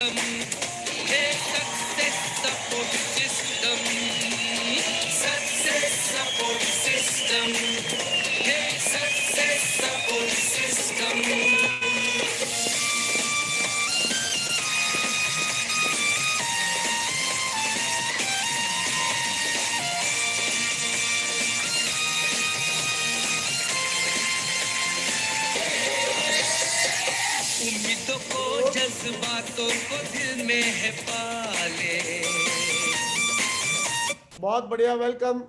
Hey, success support system. Success support system. Hey, success support system. उम्मीदों को जज्बातों को दिल में है पाले। बहुत बढ़िया। वेलकम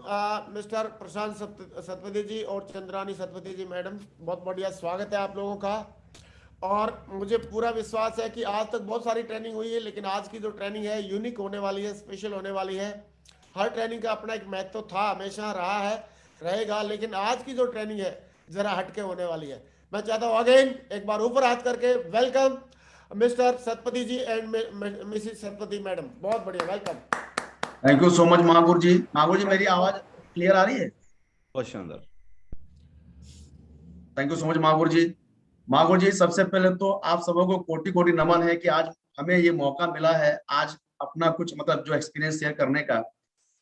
मिस्टर प्रशांत सतपथी जी और चंद्रानी सतपथी जी मैडम, बहुत बढ़िया स्वागत है आप लोगों का। और मुझे पूरा विश्वास है कि आज तक बहुत सारी ट्रेनिंग हुई है, लेकिन आज की जो ट्रेनिंग है यूनिक होने वाली है, स्पेशल होने वाली है। हर ट्रेनिंग का अपना एक महत्व था, हमेशा रहा है, रहेगा, लेकिन आज की जो ट्रेनिंग है जरा हटके होने वाली है। मैं चाहता हूँ अगेन एक बार ऊपर हाथ करके welcome mister Satpathy ji and Mrs Satpathy madam, बहुत बढ़िया, welcome. Thank you so much Mahaguru ji. Mahaguru ji, मेरी आवाज क्लियर आ रही है? बहुत शानदार। Thank you so much Mahaguru ji. Mahaguru ji, सबसे पहले तो आप सबों को कोटि कोटि नमन है कि आज हमें ये मौका मिला है आज अपना कुछ मतलब जो एक्सपीरियंस शेयर करने का।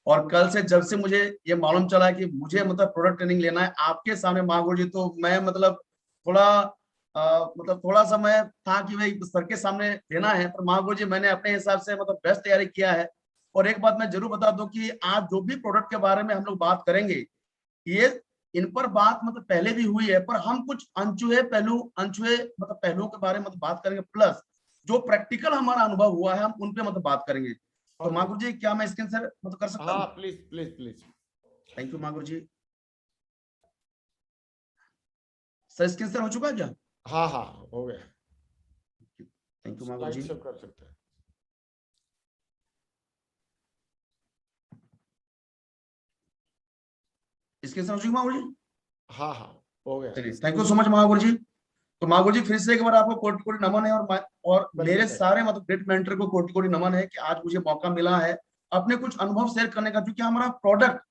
और कल से जब से मुझे ये मालूम चला कि मुझे मतलब प्रोडक्ट ट्रेनिंग लेना है आपके सामने महागुरु जी, तो मैं मतलब थोड़ा सा मैं था कि भाई सर के सामने देना है, पर महागुरु जी मैंने अपने हिसाब से मतलब बेस्ट तैयारी किया है। और एक बात मैं जरूर बता दूं कि आज जो भी प्रोडक्ट के बारे में हम लोग बात करेंगे, ये इन पर बात मतलब पहले भी हुई है, पर हम कुछ अनछुए पहलुओं के बारे में मतलब बात करेंगे, प्लस जो प्रैक्टिकल हमारा अनुभव हुआ है हम उन पे मतलब बात करेंगे। तो महागुरु जी, क्या मैं स्क्रीन शेयर मतलब कर सकता हूँ? Please please please. Thank you Mahaguru ji. Sir screen share हो चुका है क्या? हाँ हो गया। Thank you Mahaguru ji. कर सकते हैं। स्क्रीन शेयर हो चुकी महागुरु जी? हाँ हो गया। चलिए, thank you so much Mahaguru जी। तो महागुरु जी, फिर से एक बार आपको कोटि कोटि नमन है, और मेरे सारे मतलब ग्रेट मेंटर को कोटि कोटि नमन है कि आज मुझे मौका मिला है अपने कुछ अनुभव शेयर करने का, क्योंकि हमारा प्रोडक्ट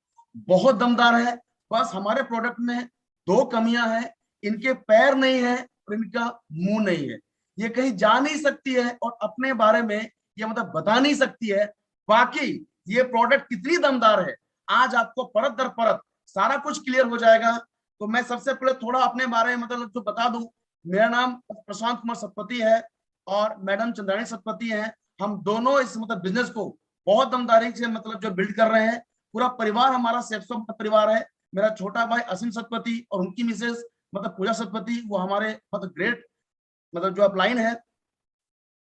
बहुत दमदार है। बस हमारे प्रोडक्ट में दो कमियां हैं, इनके पैर नहीं है और इनका मुंह नहीं है। ये कहीं जा नहीं सकती है और अपने बारे में ये मतलब बता नहीं सकती है। बाकी ये प्रोडक्ट कितनी दमदार है, आज आपको परत दर परत सारा कुछ क्लियर हो जाएगा। तो मैं सबसे पहले थोड़ा अपने बारे में मतलब जो बता दूं, मेरा नाम प्रशांत कुमार सतपथी है और मैडम चंद्रानी सतपथी हैं। हम दोनों इस मतलब बिजनेस को बहुत दमदारी से मतलब जो बिल्ड कर रहे हैं। पूरा परिवार हमारा सेफ्सो परिवार है। मेरा छोटा भाई असीम सतपथी और उनकी मिसेस मतलब पूजा सतपथी, वो हमारे मतलब ग्रेट मतलब जो अपलाइन है।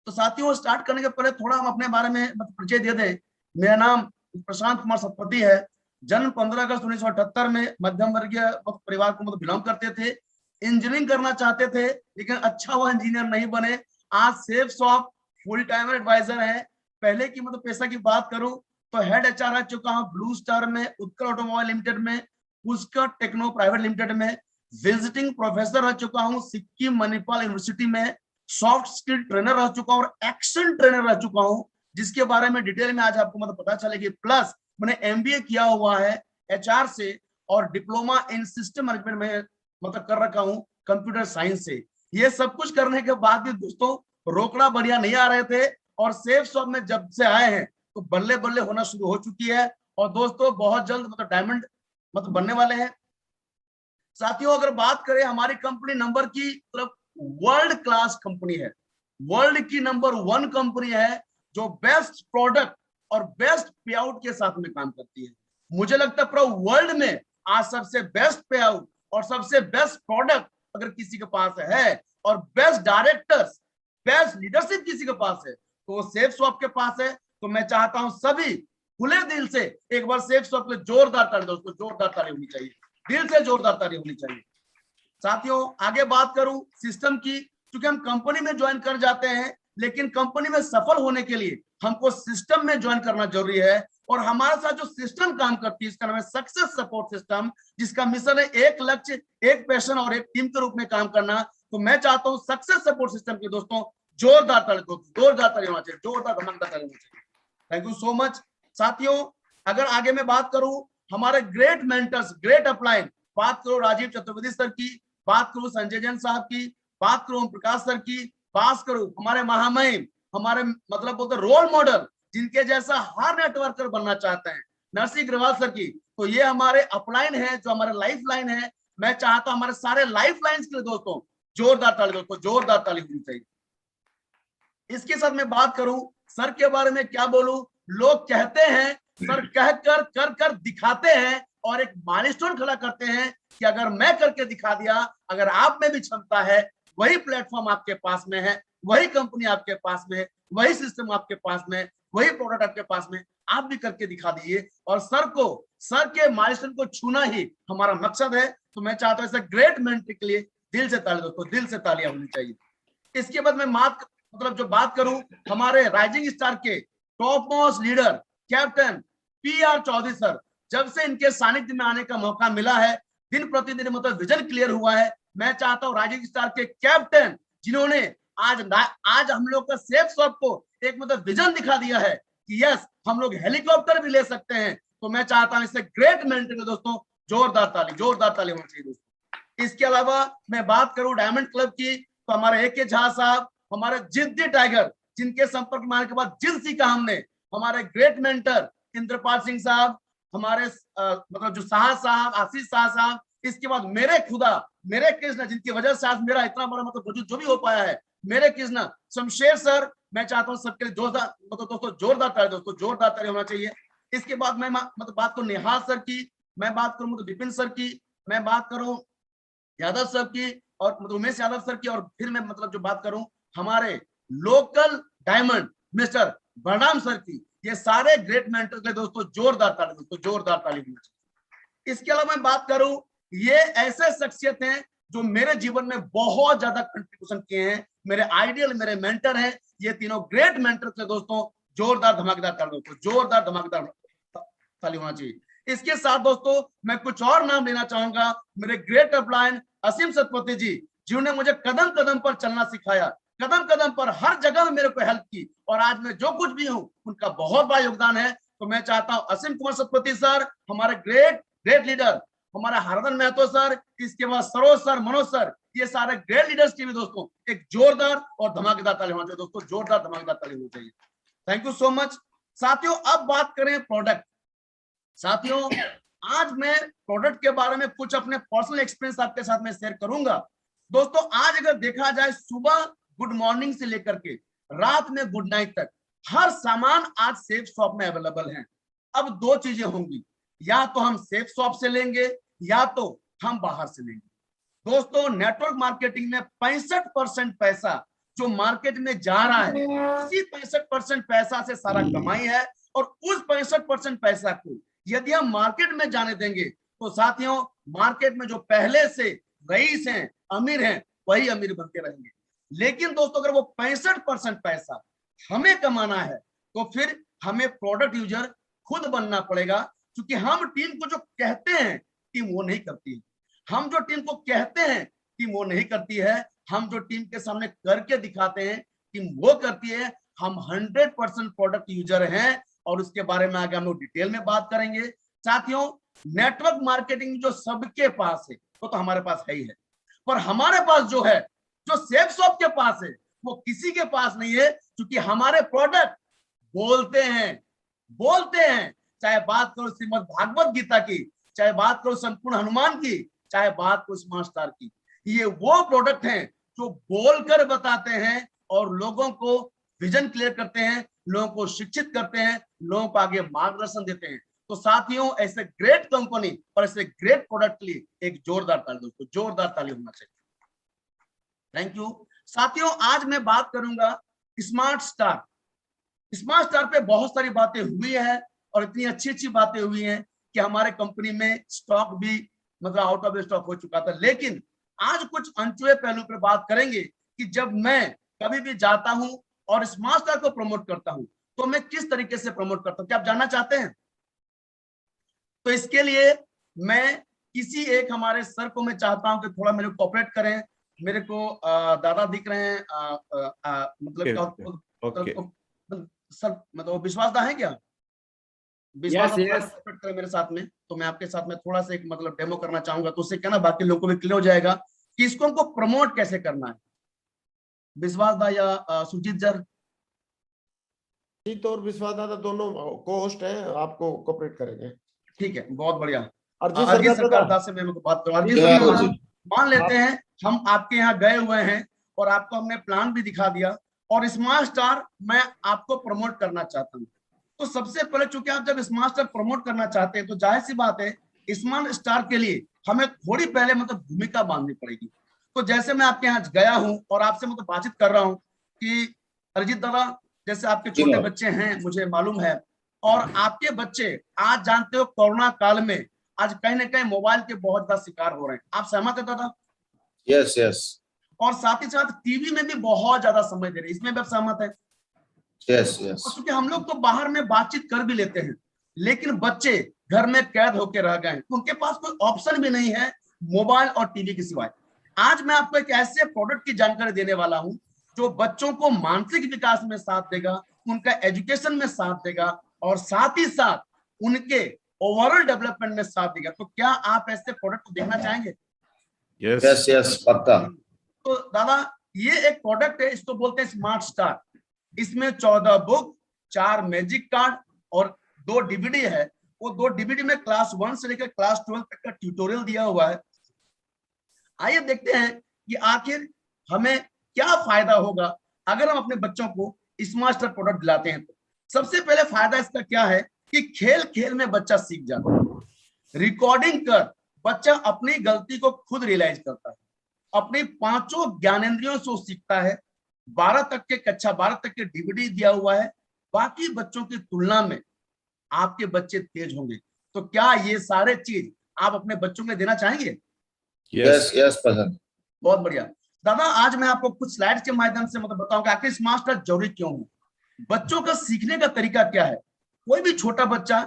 तो साथियों, स्टार्ट करने के पहले थोड़ा हम अपने बारे में मतलब परिचय दे दें। मेरा नाम प्रशांत कुमार सतपथी है। जन्म 15 अगस्त 1978 में मध्यम वर्गीय परिवार को मतलब बिलोंग करते थे। इंजीनियरिंग करना चाहते थे, लेकिन अच्छा हुआ इंजीनियर नहीं बने। आज safe shop full timer advisor है। पहले की मतलब पैसा की बात करूं तो हेड एचआर रह चुका हूं ब्लू स्टार में, उत्कल ऑटोमोबाइल लिमिटेड में, पुष्कर टेक्नो प्राइवेट लिमिटेड में। विजिटिंग प्रोफेसर रह चुका हूं सिक्किम मणिपाल यूनिवर्सिटी में। सॉफ्ट स्किल ट्रेनर रह चुका हूं और एक्शन ट्रेनर रह चुका हूं, जिसके बारे में डिटेल में आज आपको मतलब पता चलेगी। प्लस मैंने एमबीए किया हुआ है एचआर से और डिप्लोमा इन सिस्टम मैनेजमेंट में मतलब कर रखा हूं कंप्यूटर साइंस से। ये सब कुछ करने के बाद भी दोस्तों रोकड़ा बढ़िया नहीं आ रहे थे, और सेफ शॉप में जब से आए हैं तो बल्ले बल्ले होना शुरू हो चुकी है। और दोस्तों बहुत जल्द मतलब डायमंड मतलब बनने वाले हैं। साथियों, अगर बात करें हमारी कंपनी नंबर की, मतलब वर्ल्ड क्लास कंपनी है, वर्ल्ड की नंबर 1 कंपनी है जो बेस्ट प्रोडक्ट और बेस्ट पे आउट के साथ में काम करती है। मुझे लगता है पूरा वर्ल्ड में आज सबसे बेस्ट पे आउट और सबसे बेस्ट प्रोडक्ट अगर किसी के पास है, और बेस्ट डायरेक्टर्स बेस्ट लीडरशिप किसी के पास है, तो वो सेफ शॉप के पास है। तो मैं चाहता हूं सभी खुले दिल से एक बार सेफ शॉप के जोरदार ताली दो, उसको जोरदार ताली होनी चाहिए, दिल से जोरदार ताली होनी चाहिए। साथियों, आगे बात करूं सिस्टम की, क्योंकि हम कंपनी में ज्वाइन कर जाते हैं, लेकिन कंपनी में सफल होने के लिए हमको सिस्टम में ज्वाइन करना जरूरी है। और हमारे साथ जो सिस्टम काम करती है इसका नाम है सक्सेस सपोर्ट सिस्टम, जिसका मिशन है एक लक्ष्य, एक पैशन और एक टीम के रूप में काम करना। तो मैं चाहता हूं सक्सेस सपोर्ट सिस्टम के दोस्तों जोरदार ताली दो, जोरदार ताली होना चाहिए, जोरदार धमाकेदार ताली होना चाहिए। Thank you so much. साथियों, अगर आगे मैं बात करूं हमारे ग्रेट मेंटर्स, ग्रेट अपलाइन, बात करो राजीव चतुर्वेदी सर की, बात करूं संजय जैन साहब की, बात करूं प्रकाश सर की, बात करूं हमारे महामहिम हमारे मतलब बोलते रोल मॉडल, जिनके जैसा हर नेटवर्कर बनना चाहते हैं, नरसिंह अग्रवाल सर की। तो ये हमारे अपलाइन है, जो हमारे लाइफ लाइन है। मैं चाहता हूं हमारे सारे लाइफ लाइन्स के लिए दोस्तों जोरदार ताली, दोस्तों जोरदार ताली होनी चाहिए। इसके साथ मैं बात करूं सर के बारे में क्या बोलूं, लोग कहते हैं सर कह कर कर कर दिखाते हैं और एक माइलस्टोन खड़ा करते हैं कि अगर मैं करके दिखा दिया, अगर आप में भी क्षमता है, वही प्लेटफॉर्म आपके पास में है, वही कंपनी आपके पास में है, वही सिस्टम आपके पास में, वही प्रोडक्ट आपके पास में, आप भी करके दिखा दीजिए। और सर के माइलस्टोन को छूना ही हमारा मकसद है। तो मैं चाहता हूं ऐसे ग्रेट मेंटर के लिए दिल से ताली दोस्तों, दिल से तालियां होनी चाहिए। इसके बाद मैं जो बात करूं हमारे राइजिंग स्टार के top most leader captain PR Chaudhary sir, जब से इनके सानिध्य में आने का मौका मिला है, दिन प्रतिदिन मतलब विजन क्लियर हुआ है। मैं चाहता हूं राइजिंग स्टार के कैप्टन, जिन्होंने आज हम लोग का सेफ शॉप को एक मतलब विजन दिखा दिया है कि यस हम लोग हेलीकॉप्टर भी ले सकते हैं। तो मैं चाहता हूं इससे ग्रेट मेंटर के दोस्तों जोरदार ताली होनी चाहिए दोस्तों। इसके अलावा मैं बात करूं डायमंड क्लब की, तो हमारे AK झा साहब, हमारे जिद्दी टाइगर, जिनके संपर्क में आने के बाद जिद सीखा हमने, हमारे ग्रेट मेंटर इंद्रपाल सिंह साहब, हमारे मतलब जो शाह साहब, आशीष शाह साहब, इसके बाद मेरे खुदा, मेरे कृष्ण, जिनकी वजह से आज मेरा इतना बड़ा मतलब वजूद जो भी हो पाया है, मेरे कृष्ण शमशेर सर। मैं चाहता हूं सबके लिए जोरदार मतलब दोस्तों जोरदार ताली होना चाहिए। इसके बाद मैं मतलब बात करूं निहाल सर की, मैं बात करूं मतलब विपिन सर की, मैं बात करूं यादव सर की और मतलब उमेश यादव सर की, और फिर मैं मतलब जो बात करूं हमारे local diamond mister Balram sir की। ये सारे ग्रेट मेंटर के दोस्तों जोरदार ताली होनी चाहिए। इसके अलावा मैं बात करूं, ये ऐसे शख्सियत हैं जो मेरे जीवन में बहुत ज्यादा कंट्रीब्यूशन किए हैं, मेरे आइडियल, मेरे मेंटर हैं। ये तीनों ग्रेट मेंटर के दोस्तों जोरदार धमाकेदार ताली होना चाहिए। इसके साथ दोस्तों मैं कुछ और नाम लेना चाहूंगा, मेरे ग्रेट अपलाइन असीम सतपति जी, जिन्होंने मुझे कदम कदम पर चलना सिखाया, कदम कदम पर हर जगह में मेरे को हेल्प की, और आज मैं जो कुछ भी हूं उनका बहुत बड़ा योगदान है। तो मैं चाहता हूं असीम कुमार सतपति सर, हमारे ग्रेट लीडर, हमारा हरदन महतो सर, इसके बाद सरोज सर, मनोज सर, ये सारे ग्रेट लीडर्स के भी दोस्तों एक जोरदार और धमाकेदार ताली होना चाहिए दोस्तों, जोरदार धमाकेदार ताली होनी चाहिए। थैंक यू सो मच साथियों। अब बात करें प्रोडक्ट। साथियों आज मैं प्रोडक्ट के बारे में कुछ अपने पर्सनल एक्सपीरियंस आपके साथ में शेयर करूंगा। दोस्तों आज अगर देखा जाए, सुबह गुड मॉर्निंग से लेकर के रात में गुड नाइट तक हर सामान आज सेफ शॉप में अवेलेबल है। अब दो चीजें होंगी, या तो हम सेफ शॉप से लेंगे या तो हम बाहर से लेंगे। दोस्तों नेटवर्क मार्केटिंग में 65% पैसा जो मार्केट में जा रहा है, उसी 65% पैसा से सारा कमाई है। और उस 65% पैसा को यदि हम मार्केट में जाने देंगे तो साथियों मार्केट में जो पहले से रईस हैं, अमीर हैं, वही अमीर बनते रहेंगे। लेकिन दोस्तों अगर वो 65% पैसा हमें कमाना है तो फिर हमें प्रोडक्ट यूजर खुद बनना पड़ेगा, क्योंकि हम टीम को जो कहते हैं टीम वो नहीं करती है। हम जो टीम को कहते हैं टीम वो नहीं करती है। हम जो टीम के सामने करके दिखाते हैं टीम वो करती है। हम 100% प्रोडक्ट यूजर हैं और उसके बारे में आगे हम लोग डिटेल में बात करेंगे। साथियों नेटवर्क मार्केटिंग जो सबके पास है वो तो हमारे पास है ही है, पर हमारे पास जो है, जो सेफ शॉप के पास है, वो किसी के पास नहीं है, क्योंकि हमारे प्रोडक्ट बोलते हैं। चाहे बात करो श्रीमद् भागवत गीता की, चाहे बात करो संपूर्ण हनुमान की, चाहे बात करो स्मार्ट स्टार की, ये वो प्रोडक्ट हैं जो बोलकर बताते हैं और लोगों को विजन क्लियर करते हैं, लोगों को शिक्षित करते हैं, लोगों को आगे मार्गदर्शन देते हैं। तो साथियों ऐसे ग्रेट कंपनी और ऐसे ग्रेट प्रोडक्ट के लिए एक जोरदार ताली दोस्तों, जोरदार ताली होना चाहिए। Thank you. साथियों आज मैं बात करूंगा स्मार्ट स्टार। स्मार्ट स्टार पे बहुत सारी बातें हुई है और इतनी अच्छी बातें हुई हैं कि हमारे कंपनी में स्टॉक भी मतलब आउट ऑफ स्टॉक हो चुका था। लेकिन आज कुछ अनछुए पहलू पर बात करेंगे कि जब मैं कभी भी जाता हूं और स्मार्ट स्टार को प्रमोट करता हूं तो मैं किस तरीके से प्रमोट करता हूं। क्या आप जानना चाहते हैं? तो इसके लिए मैं किसी एक हमारे सर को मैं चाहता हूं कि थोड़ा मेरे को कोऑपरेट करें। मेरे को दादा दिख रहे हैं मतलब सर मतलब विश्वास दा है क्या? विश्वास करें मेरे साथ में, तो मैं आपके साथ में थोड़ा सा एक मतलब डेमो करना चाहूंगा, तो उससे क्या ना बाकी लोगों को भी क्लियर हो जाएगा कि इसको हमको प्रमोट कैसे करना है। विश्वास दा या सुजीत जर अजीत और विश्वास दादा दोनों को होस्ट हैं, आपको कोऑपरेट करेंगे। ठीक है, बहुत बढ़िया। अरजीत अरजीत सरकार सरकार दादा, दास से मैं बात करूँ। अरजीत सरकार, मान लेते हैं हम आपके यहाँ गए हुए हैं और आपको हमने प्लान भी दिखा दिया और स्मार्ट स्टार मैं आपको प्रमोट करना चाहता हूँ। तो सबसे पहले चूंकि आप जब स्मार्ट स्टार प्रमोट करना चाहते हैं तो जाहिर सी बात है स्मार्ट स्टार के लिए हमें थोड़ी पहले मतलब भूमिका बांधनी पड़ेगी। तो जैसे मैं आपके यहाँ गया हूँ और आपसे मतलब बातचीत कर रहा हूँ कि अरिजीत दादा, जैसे आपके छोटे बच्चे हैं मुझे मालूम है, और आपके बच्चे आज जानते हो कोरोना काल में आज कहीं ना कहीं मोबाइल के बहुत ज्यादा शिकार हो रहे हैं। आप सहमत है दादा? Yes yes. और साथ ही साथ टीवी में भी बहुत ज्यादा समय दे रहे हैं, इसमें भी आप सहमत है? Yes yes. क्योंकि हम लोग तो बाहर में बातचीत कर भी लेते हैं लेकिन बच्चे घर में कैद होकर रह गए, उनके पास कोई ऑप्शन भी नहीं है मोबाइल और टीवी के सिवाय। आज मैं आपको एक ऐसे प्रोडक्ट की जानकारी देने वाला हूं जो बच्चों को मानसिक विकास में साथ देगा, उनका एजुकेशन में साथ देगा और साथ ही साथ उनके ओवरऑल डेवलपमेंट में साथ देगा। तो क्या आप ऐसे प्रोडक्ट को देखना चाहेंगे? यस यस, पक्का। तो दादा ये एक प्रोडक्ट है, इसको बोलते हैं स्मार्ट स्टार। इसमें 14 बुक, 4 मैजिक कार्ड और 2 डीवीडी है। वो 2 डीवीडी में क्लास 1 से लेकर क्लास 12 तक का ट्यूटोरियल दिया हुआ है। आइए देखते हैं कि आखिर हमें क्या फायदा होगा अगर हम अपने बच्चों को स्मार्ट स्टार प्रोडक्ट दिलाते हैं। तो सबसे पहले फायदा इसका क्या है कि खेल खेल में बच्चा सीख जाता है। रिकॉर्डिंग कर बच्चा अपनी गलती को खुद रियलाइज करता है, अपनी 5 ज्ञानेंद्रियों से सीखता है। 12 तक के कक्षा 12 तक के डीवीडी दिया हुआ है। बाकी बच्चों की तुलना में आपके बच्चे तेज होंगे। तो क्या ये सारे चीज आप अपने बच्चों को देना चाहेंगे? यस यस पसंद। बहुत बढ़िया दादा, आज मैं आपको कुछ स्लाइड्स के माध्यम से मतलब बताऊंगा आखिर स्मार्ट स्टार जरूरी क्यों है। बच्चों का सीखने का तरीका क्या है? कोई भी छोटा बच्चा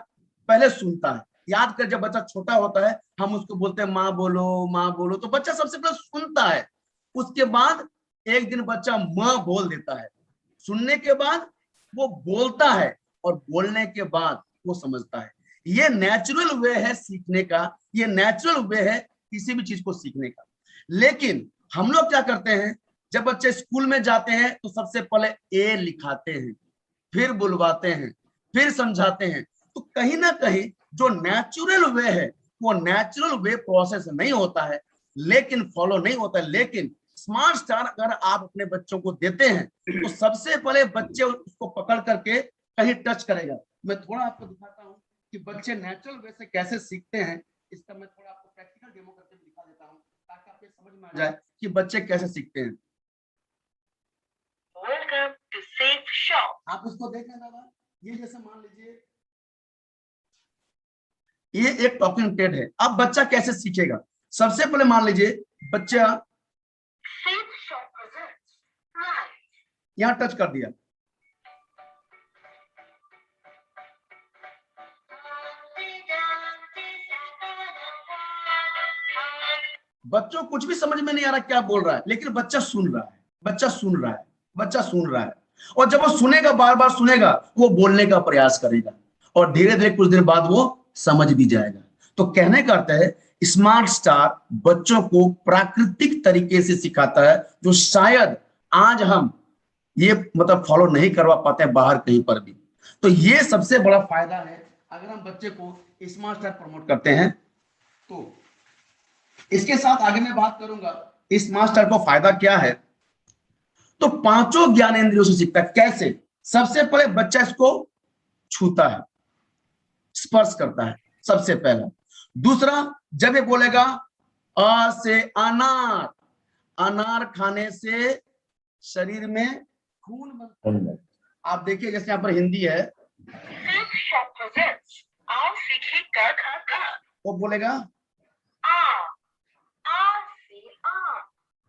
पहले सुनता है। याद कर, जब बच्चा छोटा होता है हम उसको बोलते हैं माँ बोलो, तो बच्चा सबसे पहले सुनता है। उसके बाद एक दिन बच्चा माँ बोल देता है। सुनने के बाद वो बोलता है और बोलने के बाद वो समझता है। ये नेचुरल वे है सीखने का, ये नेचुरल वे है किसी भी चीज को सीखने का। लेकिन हम लोग क्या करते हैं, जब बच्चे स्कूल में जाते हैं तो सबसे पहले ए लिखाते हैं, फिर बुलवाते हैं, फिर समझाते हैं। तो कहीं ना कहीं जो नेचुरल वे है वो नेचुरल वे प्रोसेस नहीं होता है, लेकिन फॉलो नहीं होता है। लेकिन स्मार्ट स्टार अगर आप अपने बच्चों को देते हैं तो सबसे पहले बच्चे उसको पकड़ करके कहीं टच करेगा। मैं थोड़ा आपको दिखाता हूँ कि बच्चे नेचुरल वे से कैसे सीखते हैं। इसका मैं थोड़ा आपको प्रैक्टिकल डेमो करके दिखा देता हूँ ताकि आपको समझ में आ जाए कि बच्चे कैसे सीखते हैं। Welcome to Safe Shop. आप उसको देखें दादा, ये जैसे मान लीजिए ये एक टॉकिंग टेड है। अब बच्चा कैसे सीखेगा? सबसे पहले मान लीजिए बच्चा Safe Shop presents Live. यहाँ टच कर दिया, बच्चों कुछ भी समझ में नहीं आ रहा क्या बोल रहा है, लेकिन बच्चा सुन रहा है, बच्चा सुन रहा है, बच्चा सुन रहा है। और जब वो सुनेगा, बार बार सुनेगा, वो बोलने का प्रयास करेगा और धीरे धीरे कुछ दिन बाद वो समझ भी जाएगा। तो कहने का अर्थ है स्मार्ट स्टार बच्चों को प्राकृतिक तरीके से सिखाता है, जो शायद आज हम ये मतलब फॉलो नहीं करवा पाते हैं बाहर कहीं पर भी। तो ये सबसे बड़ा फायदा है अगर हम बच्चे को स्मार्ट स्टार प्रमोट करते हैं। तो इसके साथ आगे मैं बात करूंगा स्मार्ट स्टार को फायदा क्या है। तो 5 ज्ञानेंद्रियों से सीखता है। कैसे? सबसे पहले बच्चा इसको छूता है, स्पर्श करता है सबसे पहला। दूसरा, जब ये बोलेगा अ से अनार, अनार खाने से शरीर में खून बनता है। आप देखिए जैसे यहाँ पर हिंदी है, Safe Shop presents आओ सीखे क ख ग। वो बोलेगा आ से आम।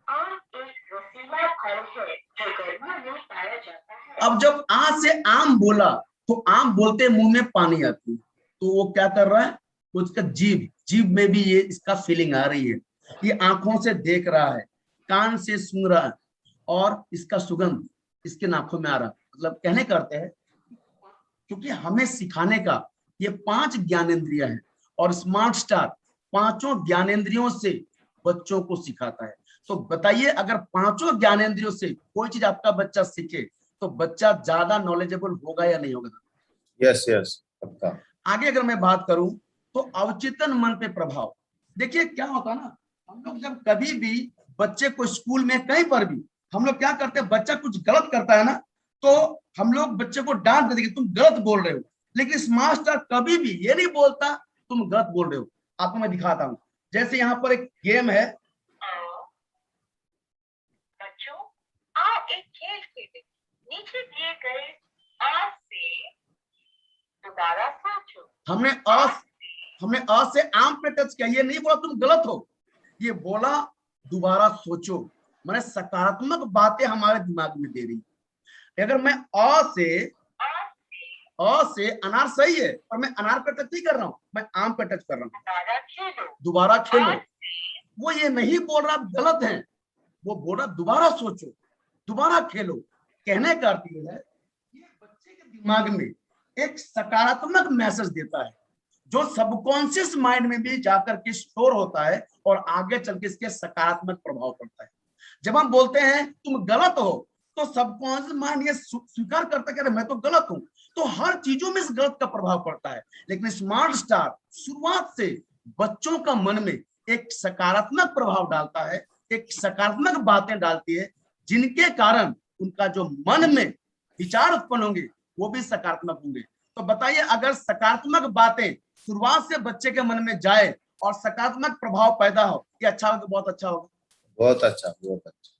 आम एक रसीला फल है जो गर्मियों में पाया जाता है। अब जब आ से आम बोला तो आम बोलते मुंह में पानी आती है, तो वो क्या कर रहा है, उसका जीभ में भी ये इसका फीलिंग आ रही है। ये आंखों से देख रहा है, कान से सुन रहा है और इसका सुगंध इसके नाकों में आ रहा है। मतलब कहने करते हैं क्योंकि हमें सिखाने का ये 5 ज्ञानेंद्रियां हैं और स्मार्ट स्टार 5 ज्ञानेंद्रियों से बच्चों को सिखाता है। तो बताइए अगर 5 ज्ञानेंद्रियों से कोई चीज आपका बच्चा सीखे तो बच्चा ज्यादा नॉलेजेबल होगा या नहीं होगा? यस यस पक्का। आगे अगर मैं बात करूं तो अवचेतन मन पे प्रभाव, देखिए क्या होता है ना, हम लोग जब कभी भी बच्चे को स्कूल में कहीं पर भी हम लोग क्या करते हैं, बच्चा कुछ गलत करता है ना तो हम लोग बच्चे को डांट देते कि तुम गलत बोल रहे हो, लेकिन स्मार्ट स्टार कभी भी ये नहीं बोलता तुम गलत बोल रहे हो। आपको मैं दिखाता हूं, जैसे यहाँ पर एक गेम है। बच्चों आओ एक खेल खेलें। नीचे दिए गए आ से दोबारा सोचो। हमने अ से आम पे टच किया, ये नहीं बोला तुम गलत हो, ये बोला दोबारा सोचो, मैंने सकारात्मक बातें हमारे दिमाग में दे रही। अगर मैं अ से अनार सही है और मैं अनार पे टच नहीं कर रहा हूं, मैं आम पे टच कर रहा हूं, दोबारा खेलो, वो ये नहीं बोल रहा गलत है, वो बोल रहा दोबारा सोचो, दोबारा खेलो। कहने का अर्थ ये है, ये बच्चे के दिमाग में एक सकारात्मक मैसेज देता है जो सबकॉन्शियस माइंड में भी जाकर के स्टोर होता है और आगे चल के इसके सकारात्मक प्रभाव पड़ता है। जब हम बोलते हैं तुम गलत हो तो सबकॉन्शियस माइंड ये स्वीकार करता है कि मैं तो गलत हूं, तो हर चीजों में इस गलत का प्रभाव पड़ता है। लेकिन स्मार्ट स्टार शुरुआत से बच्चों का मन में एक सकारात्मक प्रभाव डालता है, एक सकारात्मक बातें डालती है, जिनके कारण उनका जो मन में विचार उत्पन्न होंगे वो भी सकारात्मक होंगे। तो बताइए, अगर सकारात्मक बातें शुरुआत से बच्चे के मन में जाए और सकारात्मक प्रभाव पैदा हो, ये अच्छा होगा, बहुत अच्छा होगा। बहुत अच्छा बहुत अच्छा।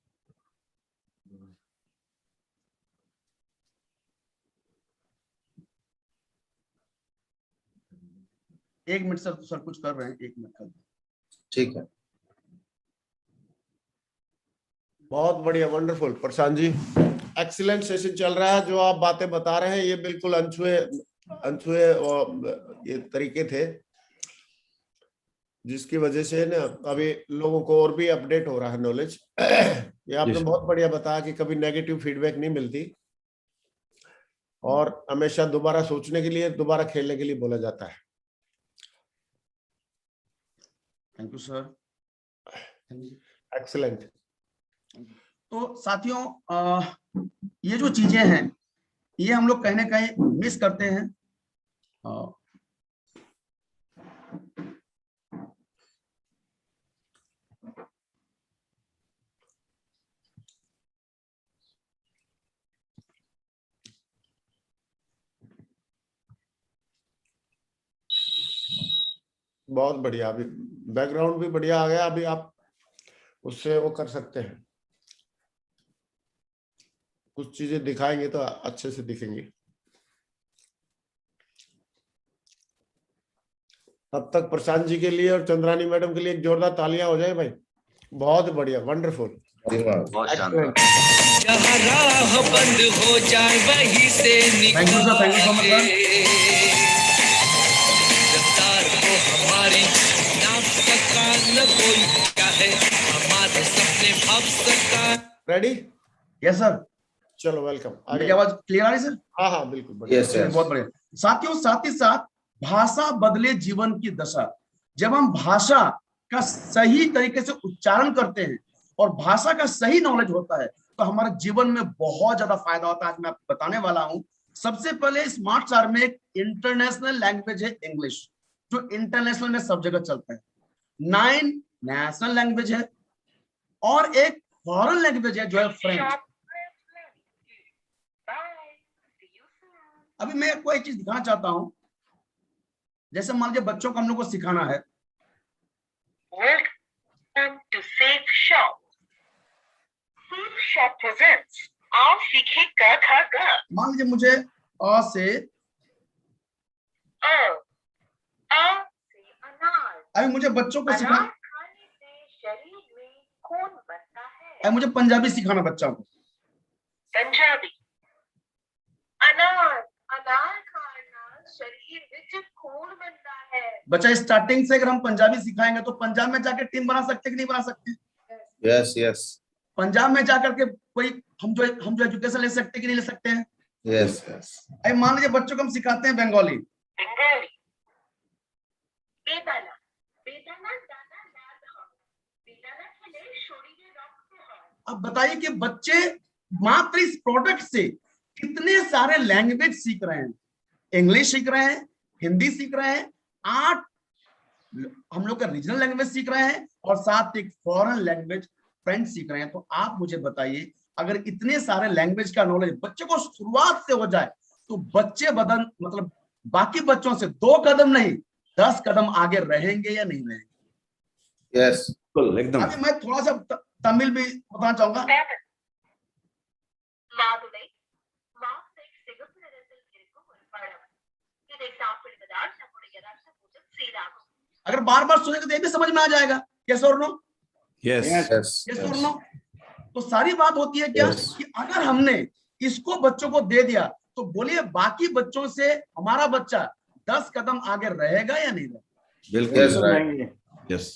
एक मिनट सर कुछ कर रहे हैं, एक मिनट कर। ठीक है, बहुत बढ़िया, wonderful Prashant ji, excellent session चल रहा है। जो आप बातें बता रहे हैं ये बिल्कुल अनछुए ये तरीके थे जिसकी वजह से ना अभी लोगों को और भी अपडेट हो रहा है नॉलेज। ये आपने बहुत बढ़िया बताया कि कभी नेगेटिव फीडबैक नहीं मिलती और हमेशा दोबारा सोचने के लिए, दोबारा खेलने के लिए बोला जाता है। Thank you sir, excellent. तो साथियों, ये जो चीजें हैं ये हम लोग कहीं ना कहीं मिस करते हैं। बहुत बढ़िया, अभी बैकग्राउंड भी बढ़िया आ गया, अभी आप उससे वो कर सकते हैं, कुछ चीजें दिखाएंगे तो अच्छे से दिखेंगी। तब तक प्रशांत जी के लिए और चंद्रानी मैडम के लिए एक जोरदार तालियां हो जाए भाई। बहुत बढ़िया, वंडरफुल, बहुत शानदार। जहाँ राह बंद हो जाए वहीं से निकाले, रफ्तार को हमारी नाप सका न कोई, क्या है हमारे सपने भाप सका। रेडी? Yes sir. चलो वेलकम। मेरी आवाज क्लियर आ रही सर? हाँ हाँ बिल्कुल बढ़िया। यस यस बहुत बढ़िया। साथियों, साथ ही साथ भाषा बदले जीवन की दशा। जब हम भाषा का सही तरीके से उच्चारण करते हैं और भाषा का सही नॉलेज होता है तो हमारे जीवन में बहुत ज्यादा फायदा होता है। आज मैं आपको बताने वाला हूं। सबसे पहले स्मार्ट स्टार में एक इंटरनेशनल लैंग्वेज है इंग्लिश, जो इंटरनेशनल में सब जगह चलता है। 9 नेशनल लैंग्वेज है और एक फॉरेन लैंग्वेज है जो है फ्रेंच। अभी मैं आपको एक चीज दिखाना चाहता हूं। जैसे मान लीजिए बच्चों को हम लोग को सिखाना है, Welcome to Safe Shop. Safe Shop presents आओ सीखे क ख ग। मान लीजिए मुझे अ से अनार। अभी मुझे बच्चों को सिखाना, अनार खाने से शरीर में खून बनता है। अभी मुझे पंजाबी सिखाना बच्चों को। पंजाबी। अनार खाना शरीर में खून बनता है। बच्चा स्टार्टिंग से अगर हम पंजाबी सिखाएंगे तो पंजाब में जाके टीम बना सकते कि नहीं बना सकते? Yes yes. पंजाब में जाकर के कोई हम जो एजुकेशन ले सकते कि नहीं ले सकते हैं? Yes yes. अभी मान लीजिए बच्चों को हम सिखाते हैं बंगाली। बंगाली। बेदाना बेदाना दाना लाल हो, बेदाना खेले शरीरे रक्त हो। अब बताइए कि बच्चे मात्र इस प्रोडक्ट से कितने सारे लैंग्वेज सीख रहे हैं, इंग्लिश सीख रहे हैं, हिंदी सीख रहे हैं, 8 हम लोग का रीजनल लैंग्वेज सीख रहे हैं और साथ एक फॉरेन लैंग्वेज फ्रेंच सीख रहे हैं। तो आप मुझे बताइए, अगर इतने सारे लैंग्वेज का नॉलेज बच्चे को शुरुआत से हो जाए तो बच्चे बदन मतलब बाकी बच्चों से 2 कदम नहीं 10 कदम आगे रहेंगे या नहीं रहेंगे? यस बिल्कुल एकदम। अभी मैं थोड़ा सा तमिल भी बताना चाहूंगा। மாதுளை மாசை சிகப்பு நிறத்தில் இருக்கும் ஒரு பழம். இதை சாப்பிடுவதால் நம்முடைய ரத்த ஓட்டம் சீராகும். अगर बार बार सुनेंगे तो ये भी समझ में आ जाएगा। यस और नो? यस यस यस और नो? तो सारी बात होती है क्या Yes. कि अगर हमने इसको बच्चों को दे दिया तो बोलिए बाकी बच्चों से हमारा बच्चा 10 कदम आगे रहेगा या नहीं रहेगा? बिल्कुल Yes, right. Yes.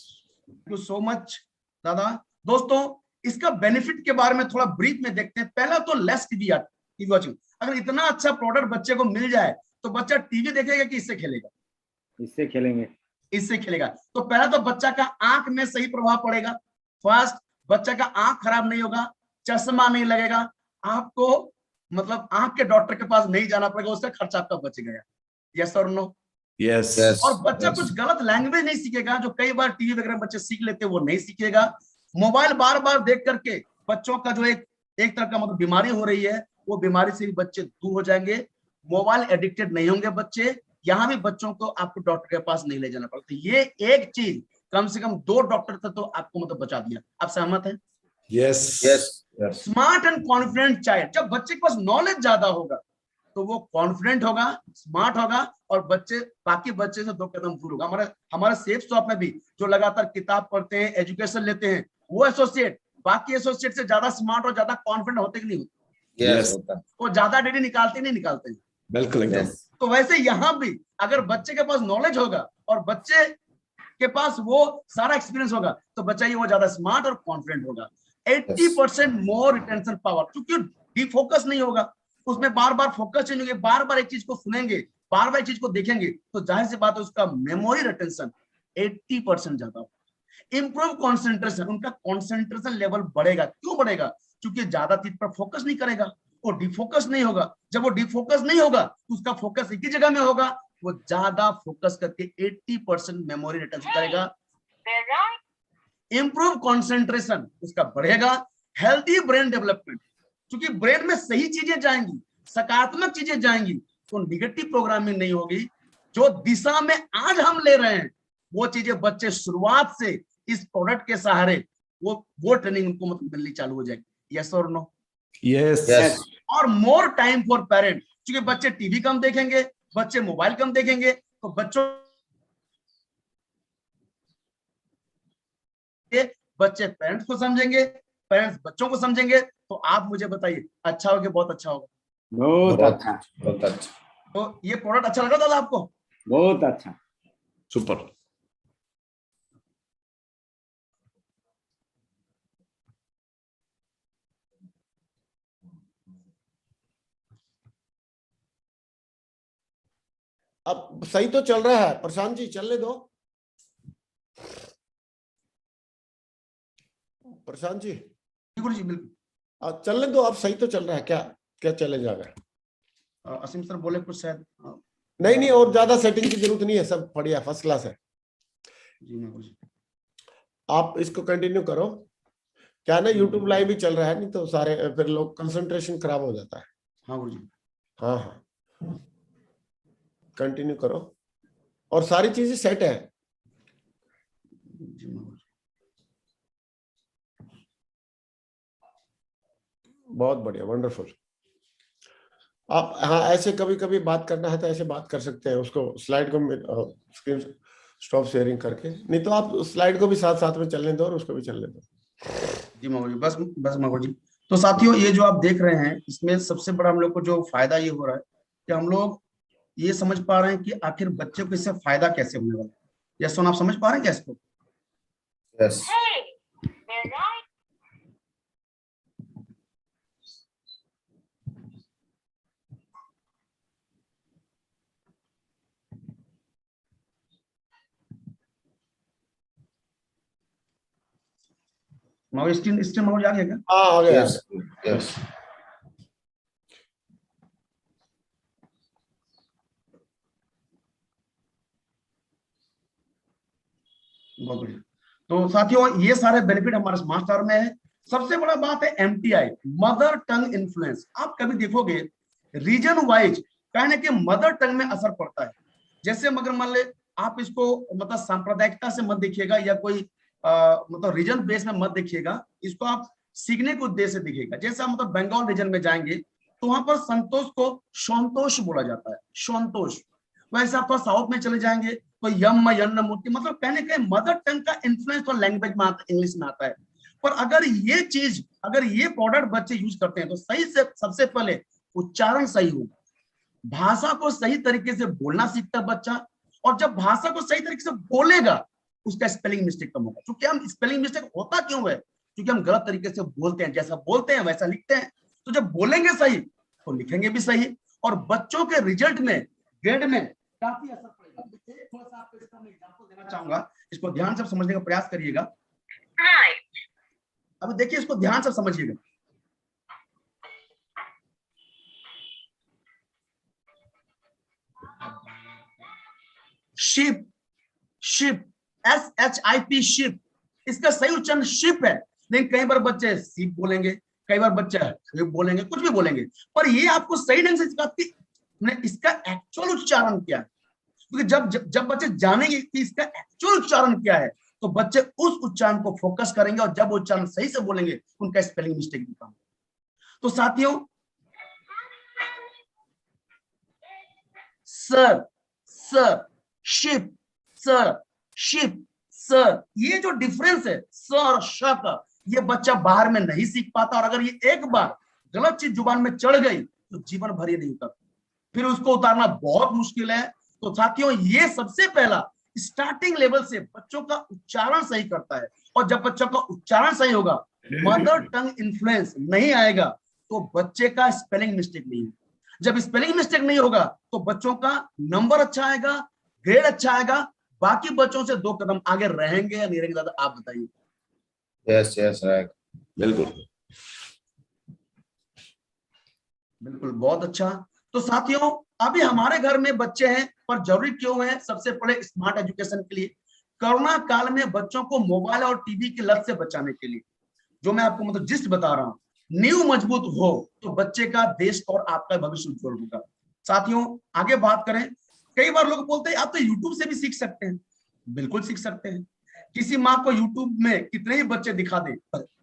Thank you so much दादा। दोस्तों, इसका बेनिफिट के बारे में थोड़ा ब्रीफ में देखते हैं। पहला तो लेस टीवी वॉचिंग। अगर इतना अच्छा प्रोडक्ट बच्चे को मिल जाए तो बच्चा टीवी देखेगा कि इससे खेलेगा? इससे खेलेंगे। इससे खेलेगा। तो पहला तो बच्चा का आंख में सही प्रभाव पड़ेगा। फर्स्ट, बच्चा का आंख खराब नहीं होगा, चश्मा नहीं लगेगा, आपको मतलब आंख के डॉक्टर के पास नहीं जाना पड़ेगा, उसका खर्चा आपका बच गया। यस और नो? Yes Yes. और बच्चा Yes. कुछ गलत लैंग्वेज नहीं सीखेगा, जो कई बार टीवी वगैरह बच्चे सीख लेते हैं वो नहीं सीखेगा। मोबाइल बार बार देख करके बच्चों का जो एक तरह का मतलब बीमारी हो रही है, वो बीमारी से भी बच्चे दूर हो जाएंगे। मोबाइल एडिक्टेड नहीं होंगे बच्चे। यहाँ भी बच्चों को आपको डॉक्टर के पास नहीं ले जाना पड़ता। ये एक चीज कम से कम 2 डॉक्टर तक तो आपको मतलब बचा दिया। आप सहमत हैं? Yes yes yes smart and confident child, जब बच्चे के पास नॉलेज ज्यादा होगा तो वो कॉन्फिडेंट होगा, स्मार्ट होगा और बच्चे बाकी बच्चे से 2 कदम दूर होगा। हमारे सेफ शॉप में भी जो लगातार किताब पढ़ते हैं, एजुकेशन लेते हैं, वो एसोसिएट बाकी एसोसिएट से ज्यादा स्मार्ट और ज्यादा कॉन्फिडेंट होते कि नहीं होते? यस होता है। वो ज्यादा डिग्री निकालते नहीं निकालते हैं? बिल्कुल एकदम। यस तो वैसे यहाँ भी अगर बच्चे के पास नॉलेज होगा और बच्चे के पास वो सारा एक्सपीरियंस होगा तो बच्चा ये वो ज्यादा स्मार्ट और कॉन्फिडेंट होगा। 80% मोर रिटेंशन पावर, क्योंकि डिफोकस नहीं होगा, उसमें बार बार फोकस चेंज होंगे, बार बार एक चीज को सुनेंगे, बार बार एक चीज को देखेंगे, तो जाहिर सी बात है उसका मेमोरी रिटेंशन 80% ज्यादा होगा। इंप्रूव कॉन्सेंट्रेशन, उनका कॉन्सेंट्रेशन लेवल बढ़ेगा। क्यों बढ़ेगा? क्योंकि ज्यादा चीज पर फोकस नहीं करेगा, वो डिफोकस नहीं होगा। जब वो डिफोकस नहीं होगा तो उसका फोकस एक ही जगह में होगा, वो ज्यादा फोकस करके 80% मेमोरी रिटेंशन करेगा। They're right. इंप्रूव कॉन्सेंट्रेशन उसका बढ़ेगा। हेल्थी ब्रेन डेवलपमेंट, क्योंकि ब्रेन में सही चीजें जाएंगी, सकारात्मक चीजें जाएंगी, तो निगेटिव प्रोग्रामिंग नहीं होगी। जो दिशा में आज हम ले रहे हैं वो चीजें बच्चे शुरुआत से इस प्रोडक्ट के सहारे वो ट्रेनिंग उनको मतलब मिलनी चालू हो जाएगी। यस और नो? यस यस और मोर टाइम फॉर पेरेंट, क्योंकि बच्चे टीवी कम देखेंगे, बच्चे मोबाइल कम देखेंगे, तो बच्चे पेरेंट्स को समझेंगे, पेरेंट्स बच्चों को समझेंगे। तो आप मुझे बताइए, अच्छा होगा बहुत अच्छा होगा? बहुत बहुत अच्छा, बहुत अच्छा। तो ये प्रोडक्ट अच्छा लगा दादा आपको? बहुत अच्छा। सुपर। अब सही तो चल रहा है प्रशांत जी, चलने दो प्रशांत जी। बिल्कुल जी बिल्कुल। चलने दो, अब सही तो चल रहा है। क्या क्या चले जाएगा? असीम सर बोले कुछ शायद। नहीं नहीं, और ज्यादा सेटिंग की जरूरत नहीं है, सब बढ़िया फर्स्ट क्लास है। जी मैं जी। आप इसको कंटिन्यू करो। क्या ना, यूट्यूब लाइव भी चल रहा है, नहीं तो सारे फिर लोग कंसंट्रेशन खराब हो जाता है। हाँ गुरु जी। हाँ हाँ, कंटिन्यू करो और सारी चीजें सेट है। जी मैं गुरु जी। बहुत बढ़िया, वंडरफुल। आप हाँ, ऐसे कभी कभी बात करना है तो ऐसे बात कर सकते हैं, उसको स्लाइड को स्क्रीन स्टॉप शेयरिंग करके, नहीं तो आप स्लाइड को भी साथ साथ में चलने दो और उसको भी चलने दो। जी मगो जी, बस मगो जी। तो साथियों, ये जो आप देख रहे हैं, इसमें सबसे बड़ा हम लोग को जो फायदा ये हो रहा है कि हम लोग ये समझ पा रहे हैं कि आखिर बच्चे को इससे फायदा कैसे होने वाला है। यस, आप समझ पा रहे हैं क्या इसको? Yes Hey, they're right. मगो स्क्रीन मगो आ गया क्या? हाँ, आ गया। यस यस बहुत बढ़िया। तो साथियों ये सारे बेनिफिट हमारे स्मार्ट स्टार में है। सबसे बड़ा बात है MTI, मदर टंग इन्फ्लुएंस। आप कभी देखोगे रीजन वाइज कहने के मदर टंग में असर पड़ता है। जैसे मगर मान ले आप इसको मतलब सांप्रदायिकता से मत देखिएगा या कोई मतलब रीजन बेस में मत देखिएगा, इसको आप सीखने के उद्देश्य से दिखेगा। जैसे आप मतलब बंगाल रीजन में जाएंगे तो वहां पर संतोष को संतोष बोला जाता है, संतोष। वैसे आप थोड़ा साउथ में चले जाएंगे तो यम यन्न मूर्ति, मतलब कहने के मदर टंग का इन्फ्लुएंस तो लैंग्वेज में आता है, इंग्लिश में आता है। पर अगर ये चीज, अगर ये प्रोडक्ट बच्चे यूज करते हैं तो सही से सबसे पहले उच्चारण सही होगा, भाषा को सही तरीके से बोलना सीखता है बच्चा, और जब भाषा को सही तरीके से बोलेगा उसका स्पेलिंग मिस्टेक कम होगा। क्योंकि हम स्पेलिंग मिस्टेक होता क्यों है? क्योंकि हम गलत तरीके से बोलते हैं, जैसा बोलते हैं वैसा लिखते हैं। तो जब बोलेंगे सही तो लिखेंगे भी सही, और बच्चों के रिजल्ट में, ग्रेड में काफी असर पड़ेगा। थोड़ा सा आपको इसका मैं एग्जांपल देना चाहूंगा, इसको ध्यान से समझने का प्रयास करिएगा। अब देखिए इसको ध्यान से समझिएगा। शिप, शिप, SHIP, शिप, इसका सही उच्चारण शिप है, लेकिन कई बार बच्चे शिप बोलेंगे, कई बार बच्चे शिप बोलेंगे, कुछ भी बोलेंगे। पर ये आपको सही ढंग से इसका एक्चुअल उच्चारण क्या है, क्योंकि जब बच्चे जानेंगे कि इसका एक्चुअल उच्चारण क्या है तो बच्चे उस उच्चारण को फोकस करेंगे, और जब उच्चारण सही से बोलेंगे उनका स्पेलिंग मिस्टेक भी कम होगा। तो साथियों sir, sir, ship, sir, ship, sir, ये जो डिफरेंस है स और श का, ये बच्चा बाहर में नहीं सीख पाता, और अगर ये एक बार गलत चीज जुबान में चढ़ गई तो जीवन भर ये नहीं उतरता, फिर उसको उतारना बहुत मुश्किल है। तो साथियों ये सबसे पहला स्टार्टिंग लेवल से बच्चों का उच्चारण सही करता है, और जब बच्चों का उच्चारण सही होगा, मदर टंग इन्फ्लुएंस नहीं आएगा, तो बच्चे का स्पेलिंग मिस्टेक नहीं होगा। जब स्पेलिंग मिस्टेक नहीं होगा तो बच्चों का नंबर अच्छा आएगा, ग्रेड अच्छा आएगा, बाकी बच्चों से 2 कदम आगे रहेंगे या नहीं रहेंगे? दादा आप बताइए। यस यस राइट, बिल्कुल बिल्कुल, बहुत अच्छा। तो साथियों अभी हमारे घर में बच्चे हैं, पर जरूरी क्यों है? सबसे पहले स्मार्ट एजुकेशन के लिए, कोरोना काल में बच्चों को मोबाइल और टीवी की लत से बचाने के लिए, जो मैं आपको मतलब जिस्ट बता रहा हूं, नींव मजबूत हो तो बच्चे का, देश और आपका भविष्य उज्जवल होगा। साथियों आगे बात करें, कई बार लोग बोलते हैं आप तो यूट्यूब से भी सीख सकते हैं। बिल्कुल सीख सकते हैं। किसी माँ को यूट्यूब में कितने ही बच्चे दिखा दे,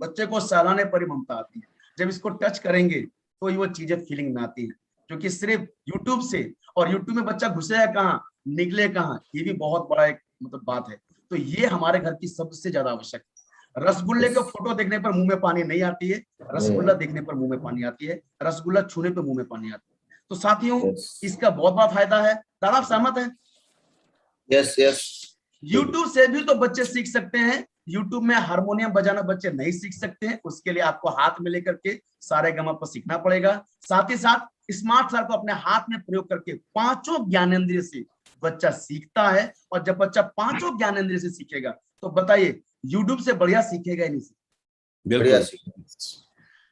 बच्चे को सहलाने पर ही ममता आती है। जब इसको टच करेंगे तो वो चीजें फीलिंग में आती है, क्योंकि सिर्फ यूट्यूब से, और यूट्यूब में बच्चा घुसेगा कहाँ, निकले कहाँ, ये भी बहुत बड़ा एक मतलब बात है। तो ये हमारे घर की सबसे ज्यादा आवश्यक है। रसगुल्ले का फोटो देखने पर मुंह में पानी नहीं आती है, रसगुल्ला देखने पर मुंह में पानी आती है, रसगुल्ला छूने पर मुंह में पानी आती है। तो साथियों इसका बहुत बड़ा फायदा है। दादा आप सहमत हैं? यस यस, यूट्यूब से भी तो बच्चे सीख सकते हैं। यूट्यूब में हारमोनियम बजाना बच्चे नहीं सीख सकते हैं, उसके लिए आपको हाथ में लेकर के सारे गमा पर सीखना पड़ेगा। साथ ही साथ स्मार्ट स्टार को अपने हाथ में प्रयोग करके 5 ज्ञानेंद्रिय से बच्चा सीखता है, और जब बच्चा 5 ज्ञानेंद्रिय से सीखेगा तो बताइए यूट्यूब से बढ़िया सीखेगा ही नहीं? बढ़िया।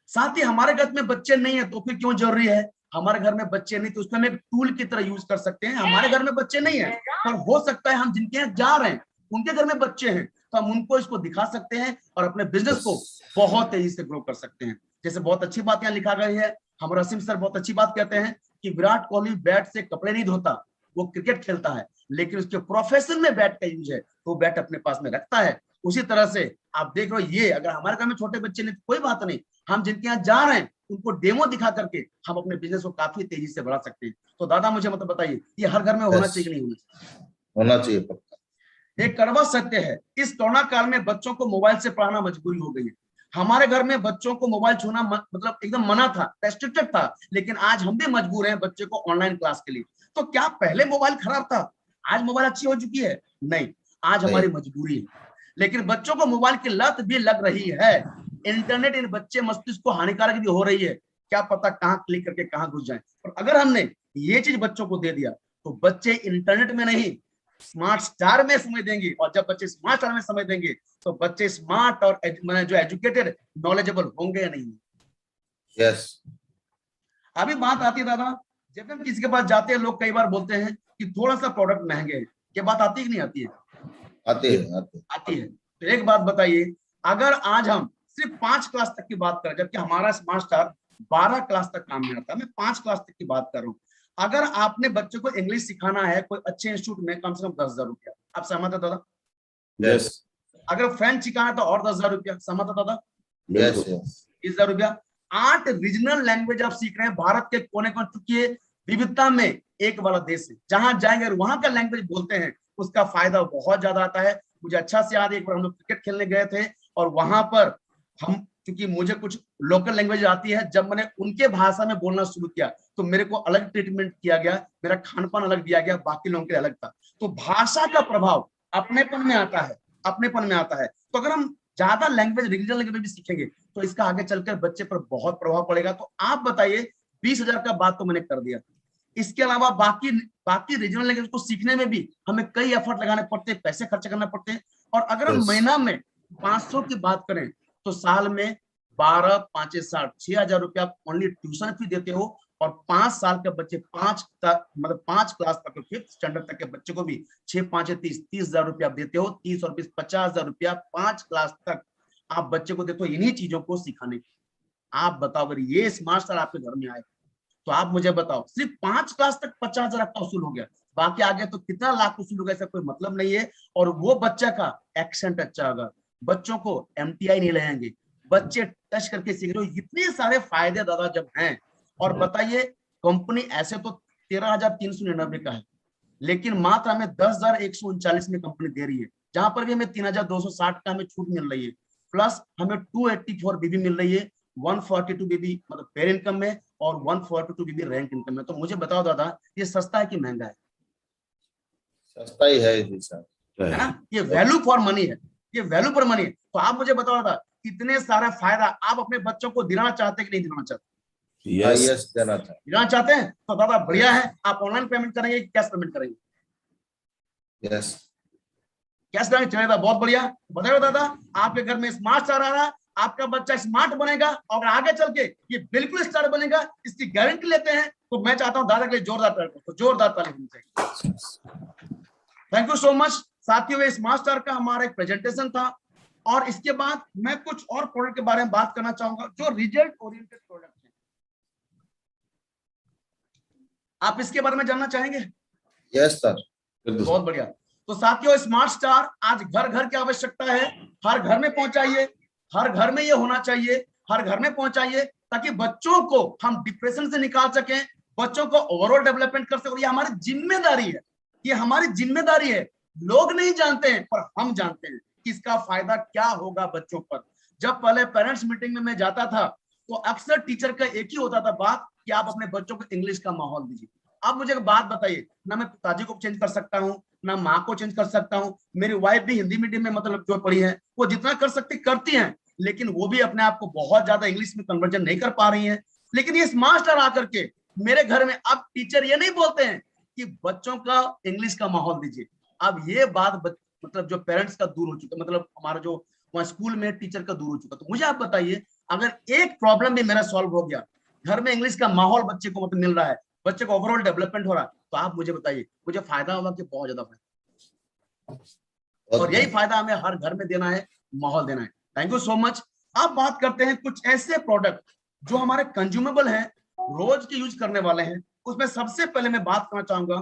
साथ ही हमारे घर में बच्चे नहीं है तो फिर क्यों जरूरी है? हमारे घर में बच्चे नहीं तो उसको हम एक टूल की तरह यूज कर सकते हैं। हमारे घर में बच्चे नहीं है, पर हो सकता है हम जिनके यहाँ जा रहे हैं उनके घर में बच्चे हैं, तो हम उनको इसको दिखा सकते हैं और अपने बिजनेस को बहुत तेजी से ग्रो कर सकते हैं। जैसे बहुत अच्छी बात यहाँ लिखा गई है, हमारे रसीम सर बहुत अच्छी बात कहते हैं कि विराट कोहली बैट से कपड़े नहीं धोता, वो क्रिकेट खेलता है, लेकिन उसके प्रोफेशन में बैट का यूज है तो वो बैट अपने पास में रखता है। उसी तरह से आप देख रहे हो, ये अगर हमारे घर में छोटे बच्चे नहीं तो कोई बात नहीं, हम जिनके यहाँ जा रहे हैं उनको डेमो दिखा करके हम अपने बिजनेस को काफी तेजी से बढ़ा सकते हैं। तो दादा मुझे मतलब बताइए, ये हर घर में होना चाहिए कि नहीं होना चाहिए? होना चाहिए पक्का। एक कड़वा सत्य है, इस कोरोना काल में बच्चों को मोबाइल से पढ़ाना मजबूरी हो गई है। हमारे घर में बच्चों को मोबाइल छूना मतलब एकदम मना था, रेस्ट्रिक्टेड था, लेकिन आज हम भी मजबूर हैं बच्चे को ऑनलाइन क्लास के लिए। तो क्या पहले मोबाइल खराब था, आज मोबाइल अच्छी हो चुकी है? नहीं, आज हमारी मजबूरी है। लेकिन बच्चों को मोबाइल की लत भी लग रही है। इंटरनेट इन बच्चे मस्तिष्क को हानिकारक भी हो रही है, क्या पता कहां क्लिक करके कहां घुस जाए। और अगर हमने ये चीज बच्चों को दे दिया तो बच्चे इंटरनेट में नहीं स्मार्ट स्टार में समय देंगे, और जब बच्चे स्मार्ट स्टार में समय देंगे तो बच्चे स्मार्ट और जो एजुकेटेड नॉलेजेबल होंगे या नहीं? यस। अभी बात आती है दादा, जब हम किसी के पास जाते हैं लोग कई बार बोलते हैं कि थोड़ा सा प्रोडक्ट महंगे है, ये बात आती है कि नहीं आती है? आते हैं आते हैं। आती है। तो एक बात बताइए, अगर आज हम सिर्फ 5 क्लास तक की बात करें, जबकि हमारा स्मार्ट स्टार 12 क्लास तक काम में आता है, मैं 5 क्लास तक की बात कर रहा हूँ। अगर आपने बच्चों को इंग्लिश सिखाना है कोई अच्छे इंस्टीट्यूट में, कम से कम 10,000 रुपया। आप सहमत है दादा? यस अगर फ्रेंच सिखाना है तो और 10,000 रुपया। सहमत है दादा? यस यस 20,000 रुपया। 8 रीजनल लैंग्वेज आप सीख रहे हैं भारत के कोने कोने, चुकी विविधता में एक वाला देश है, जहां जाएंगे वहां का लैंग्वेज बोलते हैं, उसका फायदा बहुत ज्यादा आता है। मुझे अच्छा से याद है, एक बार हम लोग क्रिकेट खेलने गए थे और वहां पर हम, क्योंकि मुझे कुछ लोकल लैंग्वेज आती है, जब मैंने उनके भाषा में बोलना शुरू किया तो मेरे को अलग ट्रीटमेंट किया गया, मेरा खान पान अलग दिया गया, बाकी लोगों के अलग था। तो भाषा का प्रभाव अपनेपन में आता है, अपनेपन में आता है। तो अगर हम ज्यादा लैंग्वेज, रीजनल लैंग्वेज भी सीखेंगे तो इसका आगे चलकर बच्चे पर बहुत प्रभाव पड़ेगा। तो आप बताइए, 20,000 का बात तो मैंने कर दिया, इसके अलावा बाकी रीजनल लैंग्वेज को सीखने में भी हमें कई एफर्ट लगाने पड़ते हैं, पैसे खर्च करना पड़ते हैं। और अगर हम Yes. महीना में 500 की बात करें तो साल में 12 5 60 6,000 रुपया ओनली ट्यूशन फी देते हो। और 5 साल के बच्चे 5 क्लास तक, 5th स्टैंडर्ड तक के बच्चे को भी 6 5 30,000 रुपया देते हो। 30 और 20 50,000 रुपया 5 क्लास तक आप बच्चे को देते हो इन्हीं चीजों को सिखाने। आप बताओ, अगर ये स्मार्ट स्टार आपके घर में आए तो आप मुझे बताओ, सिर्फ 5 क्लास तक 50,000 आपका वसूल हो गया, बाकी आगे तो कितना लाख वसूल होगा, इसका कोई मतलब नहीं है। और वो बच्चा का एक्सेंट अच्छा होगा, बच्चों को MTI नहीं लगाएंगे, बच्चे टच करके सीख रहे हो। इतने सारे फायदे दादा जब हैं, और बताइए कंपनी ऐसे तो 13,399 का है, लेकिन मात्र हमें 10,139 में कंपनी दे रही है, जहां पर भी हमें 3,260 का हमें छूट मिल रही है, प्लस हमें 284 बीबी मिल रही है, 142 बीबी मतलब पेयर इनकम में और 142 बीबी रैंक इनकम में। तो मुझे बताओ दादा, ये सस्ता है कि महंगा है? सस्ता ही है जी सर। है ना? ये वैल्यू फॉर मनी है, ये वैल्यू फॉर मनी है। तो आप मुझे बताओ दादा, इतने सारे फायदा आप अपने बच्चों को दिलाना चाहते हैं कि नहीं दिलाना चाहते? यस यस देना चाहिए। दिलाना चाहते हैं तो दादा बढ़िया है। आप ऑनलाइन पेमेंट करेंगे कि कैश पेमेंट करेंगे? यस कैश पेमेंट चलेगा, बहुत बढ़िया। बताओ दादा, आपके घर में स्मार्ट स्टार आ रहा, आपका बच्चा स्मार्ट बनेगा और आगे चल के ये बिल्कुल स्टार बनेगा, इसकी गारंटी लेते हैं। तो मैं चाहता हूं दादा के लिए जोरदार ताली होनी चाहिए। थैंक यू सो मच साथियों, ये स्मार्ट स्टार का हमारा एक प्रेजेंटेशन था। और इसके बाद मैं कुछ और प्रोडक्ट के बारे में बात करना चाहूंगा जो रिजल्ट ओरिएंटेड प्रोडक्ट है। आप इसके बारे में जानना चाहेंगे? Yes sir. बहुत बढ़िया। तो साथियों, स्मार्ट स्टार आज घर घर की आवश्यकता है, हर घर में पहुंचाइए, हर घर में ये होना चाहिए, हर घर में पहुंचाइए, ताकि बच्चों को हम डिप्रेशन से निकाल सकें, बच्चों को ओवरऑल डेवलपमेंट कर सकें। और ये हमारी जिम्मेदारी है, ये हमारी जिम्मेदारी है। लोग नहीं जानते हैं पर हम जानते हैं कि इसका फायदा क्या होगा बच्चों पर। जब पहले पेरेंट्स मीटिंग में मैं जाता था तो अक्सर टीचर का एक ही होता था बात कि आप अपने बच्चों को इंग्लिश का माहौल दीजिए। अब मुझे एक बात बताइए, ना मैं पिताजी को चेंज कर सकता हूँ, ना माँ को चेंज कर सकता हूँ। मेरी वाइफ भी हिंदी मीडियम में मतलब जो पढ़ी है, वो जितना कर सकती करती हैं, लेकिन वो भी अपने आप को बहुत ज्यादा इंग्लिश में कन्वर्जन नहीं कर पा रही है। लेकिन ये स्मार्ट स्टार आकर के मेरे घर में अब टीचर ये नहीं बोलते हैं कि बच्चों का इंग्लिश का माहौल दीजिए। अब ये बात मतलब जो पेरेंट्स का दूर हो चुका, मतलब हमारा जो वहाँ स्कूल में टीचर का दूर हो चुका। तो मुझे आप बताइए, अगर एक प्रॉब्लम भी मेरा सॉल्व हो गया, घर में इंग्लिश का माहौल बच्चे को मतलब मिल रहा है, बच्चे को ओवरऑल डेवलपमेंट हो रहा है, तो आप मुझे बताइए मुझे फायदा होगा कि बहुत ज्यादा फायदा? और यही फायदा हमें हर घर में देना है, माहौल देना है। Thank you so much. अब बात करते हैं कुछ ऐसे प्रोडक्ट जो हमारे कंज्यूमेबल हैं, रोज के यूज करने वाले हैं। उसमें सबसे पहले मैं बात करना चाहूंगा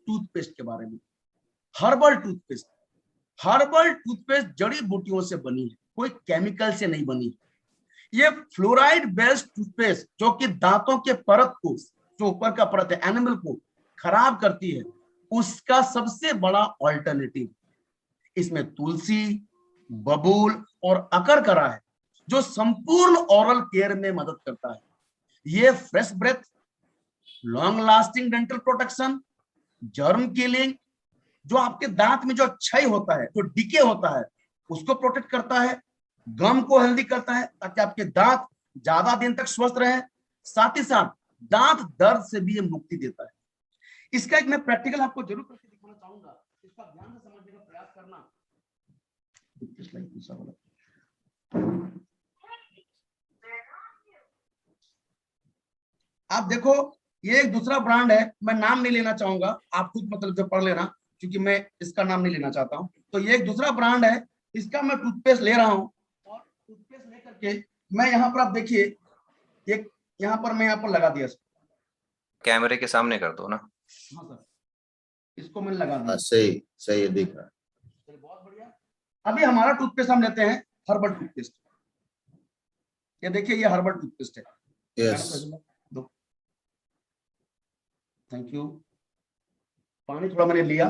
टूथपेस्ट के बारे में। Herbal toothpaste. हर्बल टूथपेस्ट जड़ी बूटियों से बनी है, कोई केमिकल से नहीं बनी है। ये फ्लोराइड बेस्ड टूथपेस्ट जो कि दांतों के परत को, जो ऊपर का परत है एनिमल को खराब करती है, उसका सबसे बड़ा ऑल्टरनेटिव। इसमें तुलसी, बबूल और अकरकरा है जो संपूर्ण ओरल केयर में मदद करता है। ये fresh breath, long lasting dental protection, germ killing, जो आपके दांत में जो क्षय होता है, जो डिके होता है, उसको प्रोटेक्ट करता है, गम को हेल्दी करता है ताकि आपके दांत ज्यादा दिन तक स्वस्थ रहे। साथ ही साथ दांत दर्द से भी ये मुक्ति देता है। इसका एक मैं प्रैक्टिकल आपको जरूर करके दिखाना चाहूंगा, इसका ध्यान से समझने का प्रयास करना। आप देखो, ये एक दूसरा ब्रांड है, मैं नाम नहीं लेना चाहूंगा, आप खुद मतलब जो पढ़ लेना, क्योंकि मैं इसका नाम नहीं लेना चाहता हूँ। तो ये एक दूसरा ब्रांड है, इसका मैं टूथपेस्ट ले रहा हूँ और टूथपेस्ट लेकर के मैं यहाँ पर, आप देखिए एक यहाँ पर मैं यहाँ पर लगा दिया। कैमरे के सामने कर दो ना। हाँ सर, इसको मैंने लगा दिया। हाँ, सही सही है, दिख रहा है। चलिए, बहुत बढ़िया। अभी हमारा टूथपेस्ट हम लेते हैं हर्बल टूथपेस्ट। ये देखिए, ये हर्बल टूथपेस्ट है। Yes thank you. पानी थोड़ा मैंने लिया।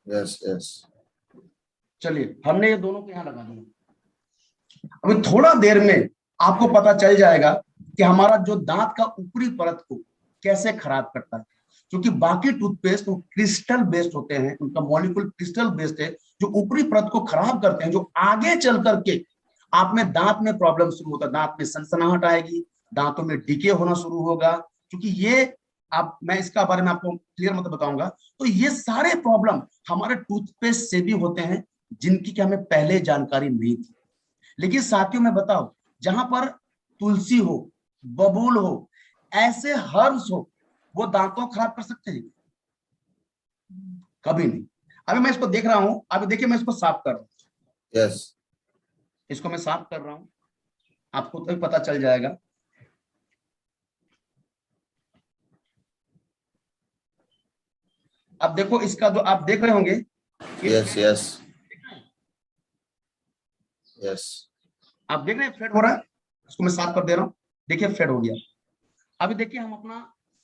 यस यस चलिए, हमने ये दोनों को यहाँ लगा दिया। अभी थोड़ा देर में आपको पता चल जाएगा कि हमारा जो दांत का ऊपरी परत को कैसे खराब करता है, क्योंकि बाकी टूथपेस्ट वो क्रिस्टल बेस्ड होते हैं, उनका मॉलिक्यूल क्रिस्टल बेस्ड है, जो ऊपरी परत को खराब करते हैं, जो आगे चल करके आप में दांत में प्रॉब्लम शुरू होता है, दांत में सनसनाहट आएगी, दांतों में डीके होना शुरू होगा। क्योंकि ये मैं इसका बारे में आपको क्लियर मतलब बताऊंगा। तो ये सारे प्रॉब्लम हमारे टूथपेस्ट से भी होते हैं, जिनकी कि हमें पहले जानकारी नहीं थी। लेकिन साथियों में बताओ, जहां पर तुलसी हो, बबूल हो, ऐसे हर्ब्स हो, वो दांतों को खराब कर सकते हैं? कभी नहीं। अभी मैं इसको देख रहा हूं, अभी देखिए मैं इसको साफ कर रहा हूं। यस इसको मैं साफ कर रहा हूं, आपको तो पता चल जाएगा। अब देखो, इसका जो आप देख रहे होंगे, यस यस यस आप देख रहे हैं फेड हो रहा है। इसको मैं साफ कर दे रहा हूं, देखिए फेड हो गया। अभी देखिए हम अपना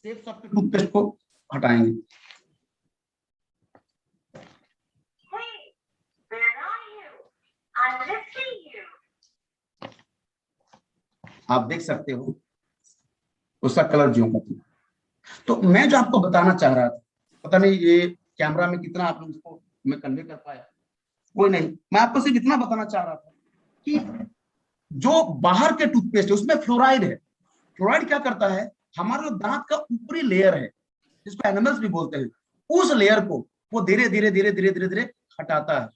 सेफ सॉफ्ट टूथपेस्ट को हटाएंगे। Hey, where are you? I'm missing you. आप देख सकते हो उसका कलर ज्यों का त्यों। तो मैं जो आपको बताना चाह रहा था, पता नहीं ये कैमरा में कितना आप लोग उसको मैं कन्वे कर पाया, कोई नहीं। मैं आपको सिर्फ इतना बताना चाह रहा था कि जो बाहर के टूथपेस्ट है उसमें फ्लोराइड है। फ्लोराइड क्या करता है, हमारे दांत का ऊपरी लेयर है, जिसको एनिमल्स भी बोलते हैं, उस लेयर को वो धीरे धीरे धीरे धीरे धीरे धीरे हटाता है।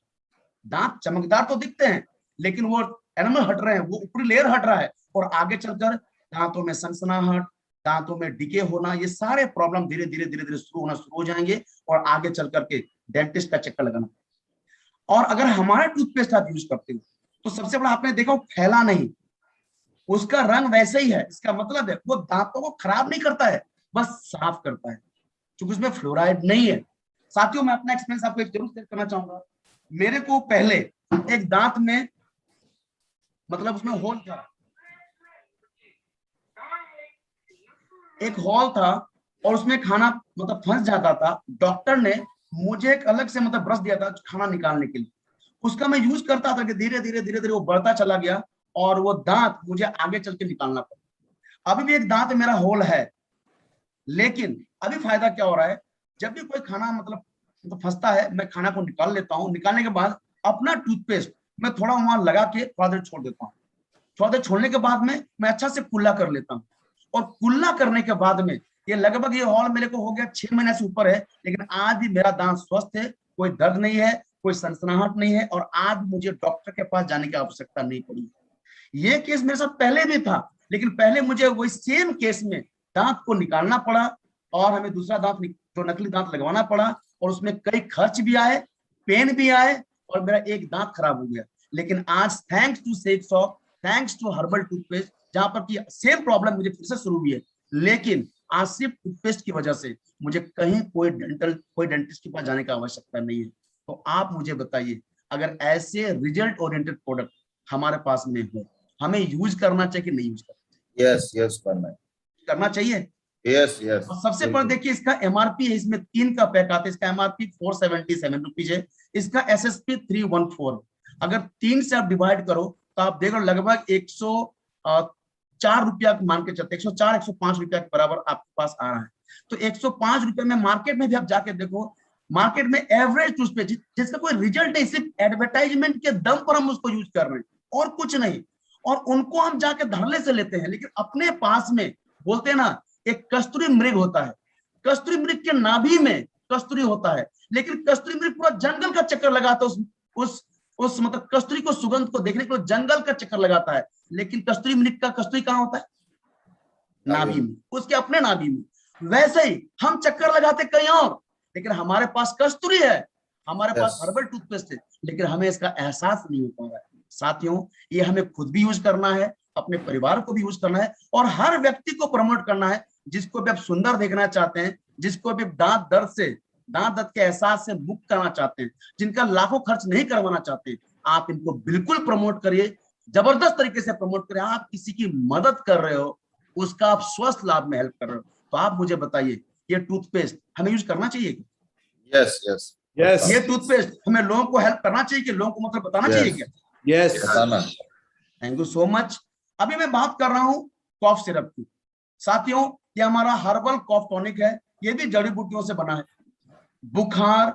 दांत चमकदार तो दिखते हैं, लेकिन वो एनिमल हट रहे हैं, वो ऊपरी लेयर हट रहा है, और आगे चलकर दांतों में सनसनाहट, दांतों में डीके होना, ये सारे प्रॉब्लम धीरे धीरे धीरे धीरे शुरू होना शुरू हो जाएंगे, और आगे चल करके डेंटिस्ट का चक्कर लगाना। और अगर हमारा टूथपेस्ट आप यूज करते हो तो सबसे बड़ा आपने देखा, फैला नहीं, उसका रंग वैसे ही है। इसका मतलब है वो दांतों को खराब नहीं करता है, बस साफ करता है, क्योंकि उसमें फ्लोराइड नहीं है। साथियों, मैं अपना एक्सपीरियंस आपको एक जरूर शेयर करना चाहूंगा। मेरे को पहले एक दांत में, मतलब उसमें होल था, एक हॉल था, और उसमें खाना मतलब फंस जाता था। डॉक्टर ने मुझे एक अलग से मतलब ब्रश दिया था खाना निकालने के लिए, उसका मैं यूज करता था कि धीरे धीरे धीरे धीरे वो बढ़ता चला गया, और वो दांत मुझे आगे चल के निकालना पड़ा। अभी भी एक दांत मेरा होल है, लेकिन अभी फायदा क्या हो रहा है, जब भी कोई खाना मतलब फंसता है, मैं खाना को निकाल लेता हूँ। निकालने के बाद अपना टूथपेस्ट मैं थोड़ा वहां लगा के थोड़ा देर छोड़ देता हूँ। थोड़ा देर छोड़ने के बाद में मैं अच्छा से कुल्ला कर लेता हूँ, और कुल्ला करने के बाद में ये लगभग ये हॉल मेरे को हो गया 6 महीने से ऊपर है, लेकिन आज भी मेरा दांत स्वस्थ है, कोई दर्द नहीं है, कोई सनसनाहट नहीं है, और आज मुझे डॉक्टर के पास जाने की आवश्यकता नहीं पड़ी। ये केस मेरे साथ पहले भी था, लेकिन पहले मुझे वही सेम केस में दांत को निकालना पड़ा, और हमें दूसरा दांत जो नकली दांत लगवाना पड़ा, और उसमें कई खर्च भी आए, पेन भी आए, और मेरा एक दांत खराब हो गया। लेकिन आज thanks to safe soft, thanks to herbal toothpaste, जहां पर की सेम प्रॉब्लम मुझे फिर से शुरू हुई है, लेकिन आज सिर्फ टूथपेस्ट की वजह से मुझे कहीं कोई डेंटिस्ट के पास जाने की आवश्यकता नहीं है। तो आप मुझे बताइए, अगर ऐसे रिजल्ट ओरिएंटेड प्रोडक्ट हमारे पास में हो, हमें यूज करना चाहिए कि नहीं यूज करना चाहिए? यस यस करना चाहिए। Yes yes. और सबसे पहले देखिए, इसका एमआरपी है, इसमें 3 का पैक आता है। इसका एमआरपी 477 रुपीज है, इसका एसएसपी 314। अगर 3 से आप डिवाइड करो तो आप देखो लगभग 104 रुपया मान के चलते, 104-105 रुपया के बराबर आपके पास आ रहा है। तो 105 रुपये में मार्केट में भी आप जाके देखो, मार्केट में एवरेज टूथपेस्ट जिसका कोई रिजल्ट नहीं, सिर्फ एडवर्टाइजमेंट के दम पर हम उसको यूज कर रहे हैं और कुछ नहीं, और उनको हम जाके धरले से लेते हैं। लेकिन अपने पास में बोलते हैं ना, एक कस्तूरी मृग होता है, कस्तूरी मृग के नाभि में कस्तूरी होता है, लेकिन कस्तूरी मृग पूरा जंगल का चक्कर लगाता है उस उस मतलब कस्तूरी को सुगंध को देखने के लिए जंगल का चक्कर लगाता है, लेकिन कस्तूरी मृग का कस्तूरी कहाँ होता है? नाभि में, उसके अपने नाभि में। वैसे ही हम चक्कर लगाते कहीं और, लेकिन हमारे पास कस्तूरी है, हमारे पास हर्बल टूथपेस्ट है, लेकिन हमें इसका एहसास नहीं हो पा रहा है। साथियों, ये हमें खुद भी यूज करना है, अपने परिवार को भी यूज करना है, और हर व्यक्ति को प्रमोट करना है। जिसको भी आप सुंदर देखना चाहते हैं, जिसको भी दांत दर्द के एहसास से मुक्त करना चाहते हैं, जिनका लाखों खर्च नहीं करवाना चाहते, आप इनको बिल्कुल प्रमोट करिए, जबरदस्त तरीके से प्रमोट करिए। आप किसी की मदद कर रहे हो, उसका आप स्वस्थ लाभ में हेल्प कर रहे हो। तो आप मुझे बताइए, ये टूथपेस्ट हमें यूज करना चाहिए? Yes yes Yes. ये टूथपेस्ट हमें लोगों को हेल्प करना चाहिए कि लोगों को मतलब बताना चाहिए क्या? Yes. बताना। Thank you so much. अभी मैं बात कर रहा हूं कॉफ सिरप की। साथियों, ये हमारा हर्बल कॉफ टॉनिक है, ये भी जड़ी बूटियों से बना है। बुखार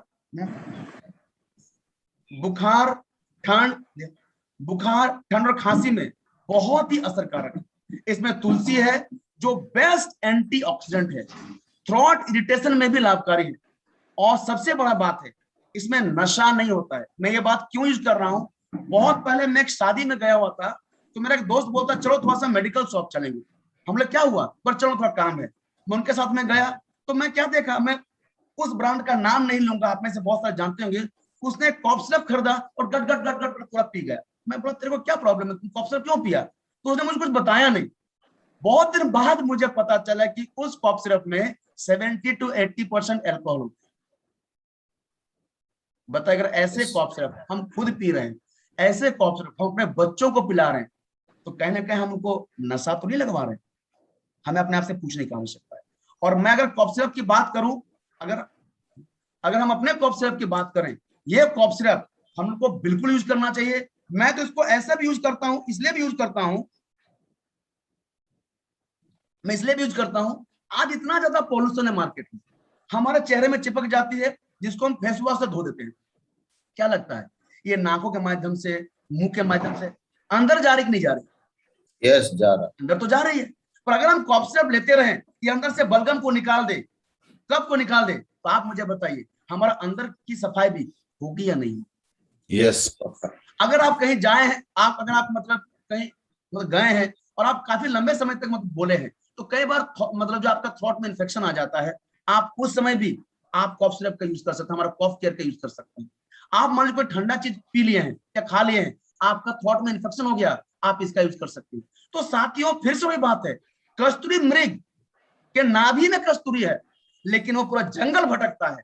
ठंड और खांसी में बहुत ही असरकारक है। इसमें तुलसी है जो बेस्ट एंटीऑक्सीडेंट है, थ्रोट इरिटेशन में भी लाभकारी है, और सबसे बड़ा बात है इसमें नशा नहीं होता है। मैं ये बात क्यों यूज कर रहा हूं, बहुत पहले मैं एक शादी में गया हुआ था, तो मेरा एक दोस्त बोलता चलो थोड़ा सा मेडिकल शॉप चलेंगे। हम लोग क्या हुआ, पर चलो थोड़ा काम है। मैं उनके साथ में गया, तो मैं क्या देखा, मैं उस ब्रांड का नाम नहीं लूंगा, आप में से बहुत सारे जानते होंगे, उसने कॉफ सिरप खरीदा और गट गट गट गट पूरा पी गया। मैं बोला तेरे को क्या प्रॉब्लम है, तुम कॉफ सिरप क्यों पिया? तो उसने मुझे कुछ बताया नहीं। बहुत दिन बाद मुझे पता चला कि उस कॉफ सिरप में 70 to 80% एल्कोहल होता है। बताए, अगर ऐसे कॉफ सिरप हम खुद पी रहे हैं, ऐसे कॉफ सिरप हम अपने बच्चों को पिला रहे हैं, तो कहीं ना कहीं हम उनको नशा तो नहीं लगवा रहे हैं? हमें अपने आप से पूछने की आवश्यकता है। और मैं अगर कॉफ सिरप की बात करूं, अगर हम अपने कॉफ सिरप की बात करें, ये कॉफ सिरप हमको बिल्कुल यूज करना चाहिए। मैं तो इसको ऐसा भी यूज करता हूं, इसलिए भी यूज करता हूं, आज इतना ज्यादा पॉल्यूशन है मार्केट में, हमारे चेहरे में चिपक जाती है, जिसको हम फेस वॉश से धो देते हैं। क्या लगता है ये नाकों के माध्यम से, मुंह के माध्यम से अंदर जा रही कि नहीं जा रही? यस, जा रहा। अंदर तो जा रही है, पर अगर हम कॉफ सिरप लेते रहे, ये अंदर से बलगम को निकाल दे, कब को निकाल दे, तो आप मुझे बताइए हमारा अंदर की सफाई भी होगी या नहीं? Yes. अगर आप कहीं जाए हैं, अगर आप मतलब कहीं गए हैं और आप काफी लंबे समय तक मतलब बोले हैं, तो कई बार मतलब जो आपका थ्रोट में इन्फेक्शन आ जाता है, आप उस समय भी आप कॉफ सिरप का यूज कर सकते हैं, हमारा कॉफ केयर का यूज कर सकते हैं। आप मान लीजिए कोई ठंडा चीज पी लिए हैं या खा लिए हैं, आपका थ्रोट में इन्फेक्शन हो गया, आप इसका यूज कर सकते हैं। तो साथियों, फिर से वही बात है, कस्तूरी मृग के नाभि में कस्तूरी है, लेकिन वो पूरा जंगल भटकता है,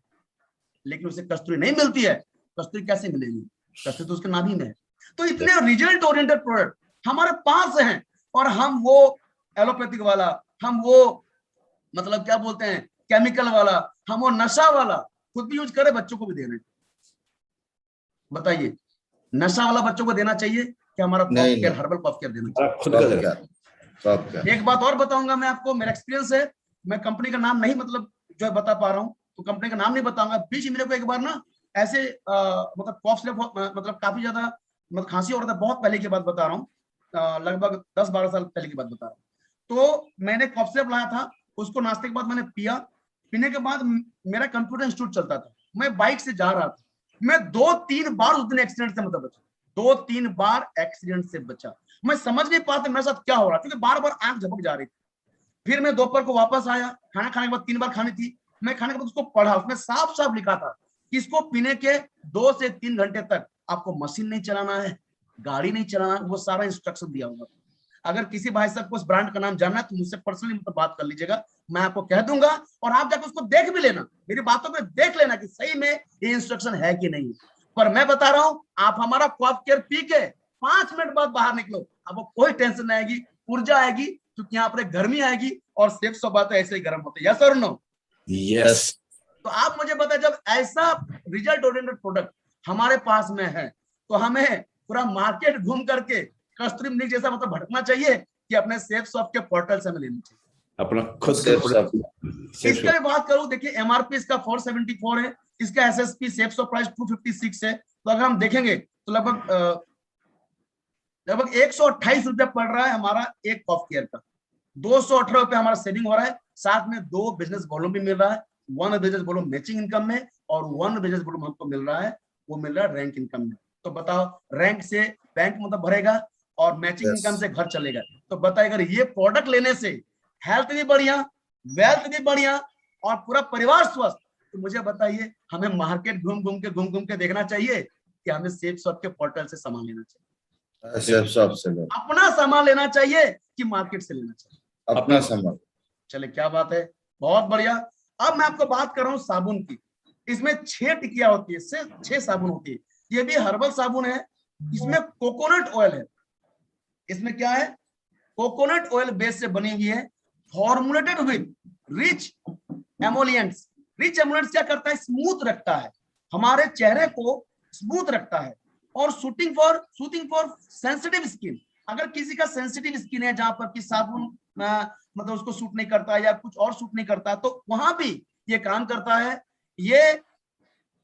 लेकिन उसे कस्तूरी नहीं मिलती है। कस्तूरी कैसे मिलेगी? कस्तूरी तो उसके नाभि में है। तो इतने रिजल्ट ओरिएंटेड प्रोडक्ट हमारे पास हैं, और हम वो एलोपैथिक वाला, हम वो मतलब क्या बोलते हैं केमिकल वाला, हम वो नशा वाला खुद भी यूज करें, बच्चों को भी दे रहे हैं। बताइए, नशा वाला बच्चों को देना चाहिए कि हमारा कॉफ केयर, हर्बल कॉफ केयर देना चाहिए? खुद का दे। एक बात और बताऊंगा मैं आपको, मेरा एक्सपीरियंस है, मैं कंपनी का नाम नहीं मतलब जो है बता पा रहा हूँ, तो कंपनी का नाम नहीं बताऊंगा। बीच मेरे को एक बार ना ऐसे मतलब कॉफ सिरप मतलब काफी ज्यादा मतलब खांसी हो रहा था, बहुत पहले की बात बता रहा हूँ, लगभग 10-12 साल पहले की बात बता रहा हूँ। तो मैंने कॉफ सिरप लाया था, उसको नाश्ते के बाद मैंने पिया। पीने के बाद मेरा कंप्यूटर इंस्टीट्यूट चलता था, मैं बाइक से जा रहा था, मैं 2-3 बार उस दिन एक्सीडेंट से मतलब बचा, 2-3 बार एक्सीडेंट से बचा। मैं समझ नहीं पाता मेरे साथ क्या हो रहा, क्योंकि बार बार आंख झपक जा रही थी। फिर मैं दोपहर को वापस आया, खाना खाने के बाद 3 बार खानी थी, मैं खाने के बाद उसको पढ़ा, उसमें साफ साफ लिखा था कि इसको पीने के 2 से 3 घंटे तक आपको मशीन नहीं चलाना है, गाड़ी नहीं चलाना, वो सारा इंस्ट्रक्शन दिया हुआ। अगर किसी भाई साहब को उस ब्रांड का नाम जानना है तो मुझसे पर्सनली मतलब बात कर लीजिएगा, मैं आपको कह दूंगा, और आप जाकर उसको देख भी लेना, मेरी बातों को देख लेना कि सही में ये इंस्ट्रक्शन है कि नहीं। पर मैं बता रहा हूं, आप हमारा कॉफ केयर पी के 5 मिनट बाद बाहर निकलो, आपको कोई टेंशन नहीं आएगी, ऊर्जा आएगी, क्योंकि यहाँ पर गर्मी आएगी, और सेफ सब बातें ऐसे ही गर्म होते हैं। यस और नो? Yes. तो आप मुझे बताएं, जब ऐसा रिजल्ट ओरिएंटेड प्रोडक्ट हमारे पास में है, तो हमें पूरा मार्केट घूम करके कस्तूरी मृग जैसा मतलब भटकना चाहिए कि अपने सेफ शॉप के पोर्टल से हमें लेना चाहिए? अपना खुद सेफ शॉप। इसका भी बात करूं, देखिए एमआरपी इसका 474 है, इसका एसएसपी सेफ शॉप प्राइस 256 है। तो अगर हम देखेंगे तो लगभग 128 रुपया पड़ रहा है हमारा एक कॉफ केयर का, 218 रुपया हमारा सेविंग हो रहा है, साथ में 2 बिजनेस वॉल्यूम भी मिल रहा है, 1 बिजनेस वॉल्यूम मैचिंग इनकम में, और 1 बिजनेस वॉल्यूम हमको मिल रहा है, वो मिल रहा है रैंक इनकम में। तो बताओ रैंक से बैंक मतलब भरेगा और मैचिंग Yes. इनकम से घर चलेगा। तो बताइए अगर ये प्रोडक्ट लेने से हेल्थ भी बढ़िया, वेल्थ भी बढ़िया और पूरा परिवार स्वस्थ, तो मुझे बताइए हमें मार्केट घूम घूम के देखना चाहिए कि हमें सेफ शॉप के पोर्टल से सामान लेना चाहिए, सेफ शॉप से लो, अपना सामान लेना चाहिए कि मार्केट से लेना चाहिए? अपना सामान। चले क्या बात है, बहुत बढ़िया। अब मैं आपको बात कर रहा हूँ साबुन की। इसमें 6 टिकिया होती है, सिर्फ 6 साबुन होती है। ये भी हर्बल साबुन है, इसमें कोकोनट ऑयल है। इसमें क्या है? कोकोनट ऑयल बेस से बनी हुई है, formulated with rich emollients. Rich emollients क्या करता है? स्मूथ रखता है, हमारे चेहरे को स्मूथ रखता है और सूथिंग फॉर सेंसिटिव स्किन। अगर किसी का सेंसिटिव स्किन है जहां पर कि साबुन मतलब उसको सूट नहीं करता या कुछ और सूट नहीं करता, तो वहां भी ये काम करता है। ये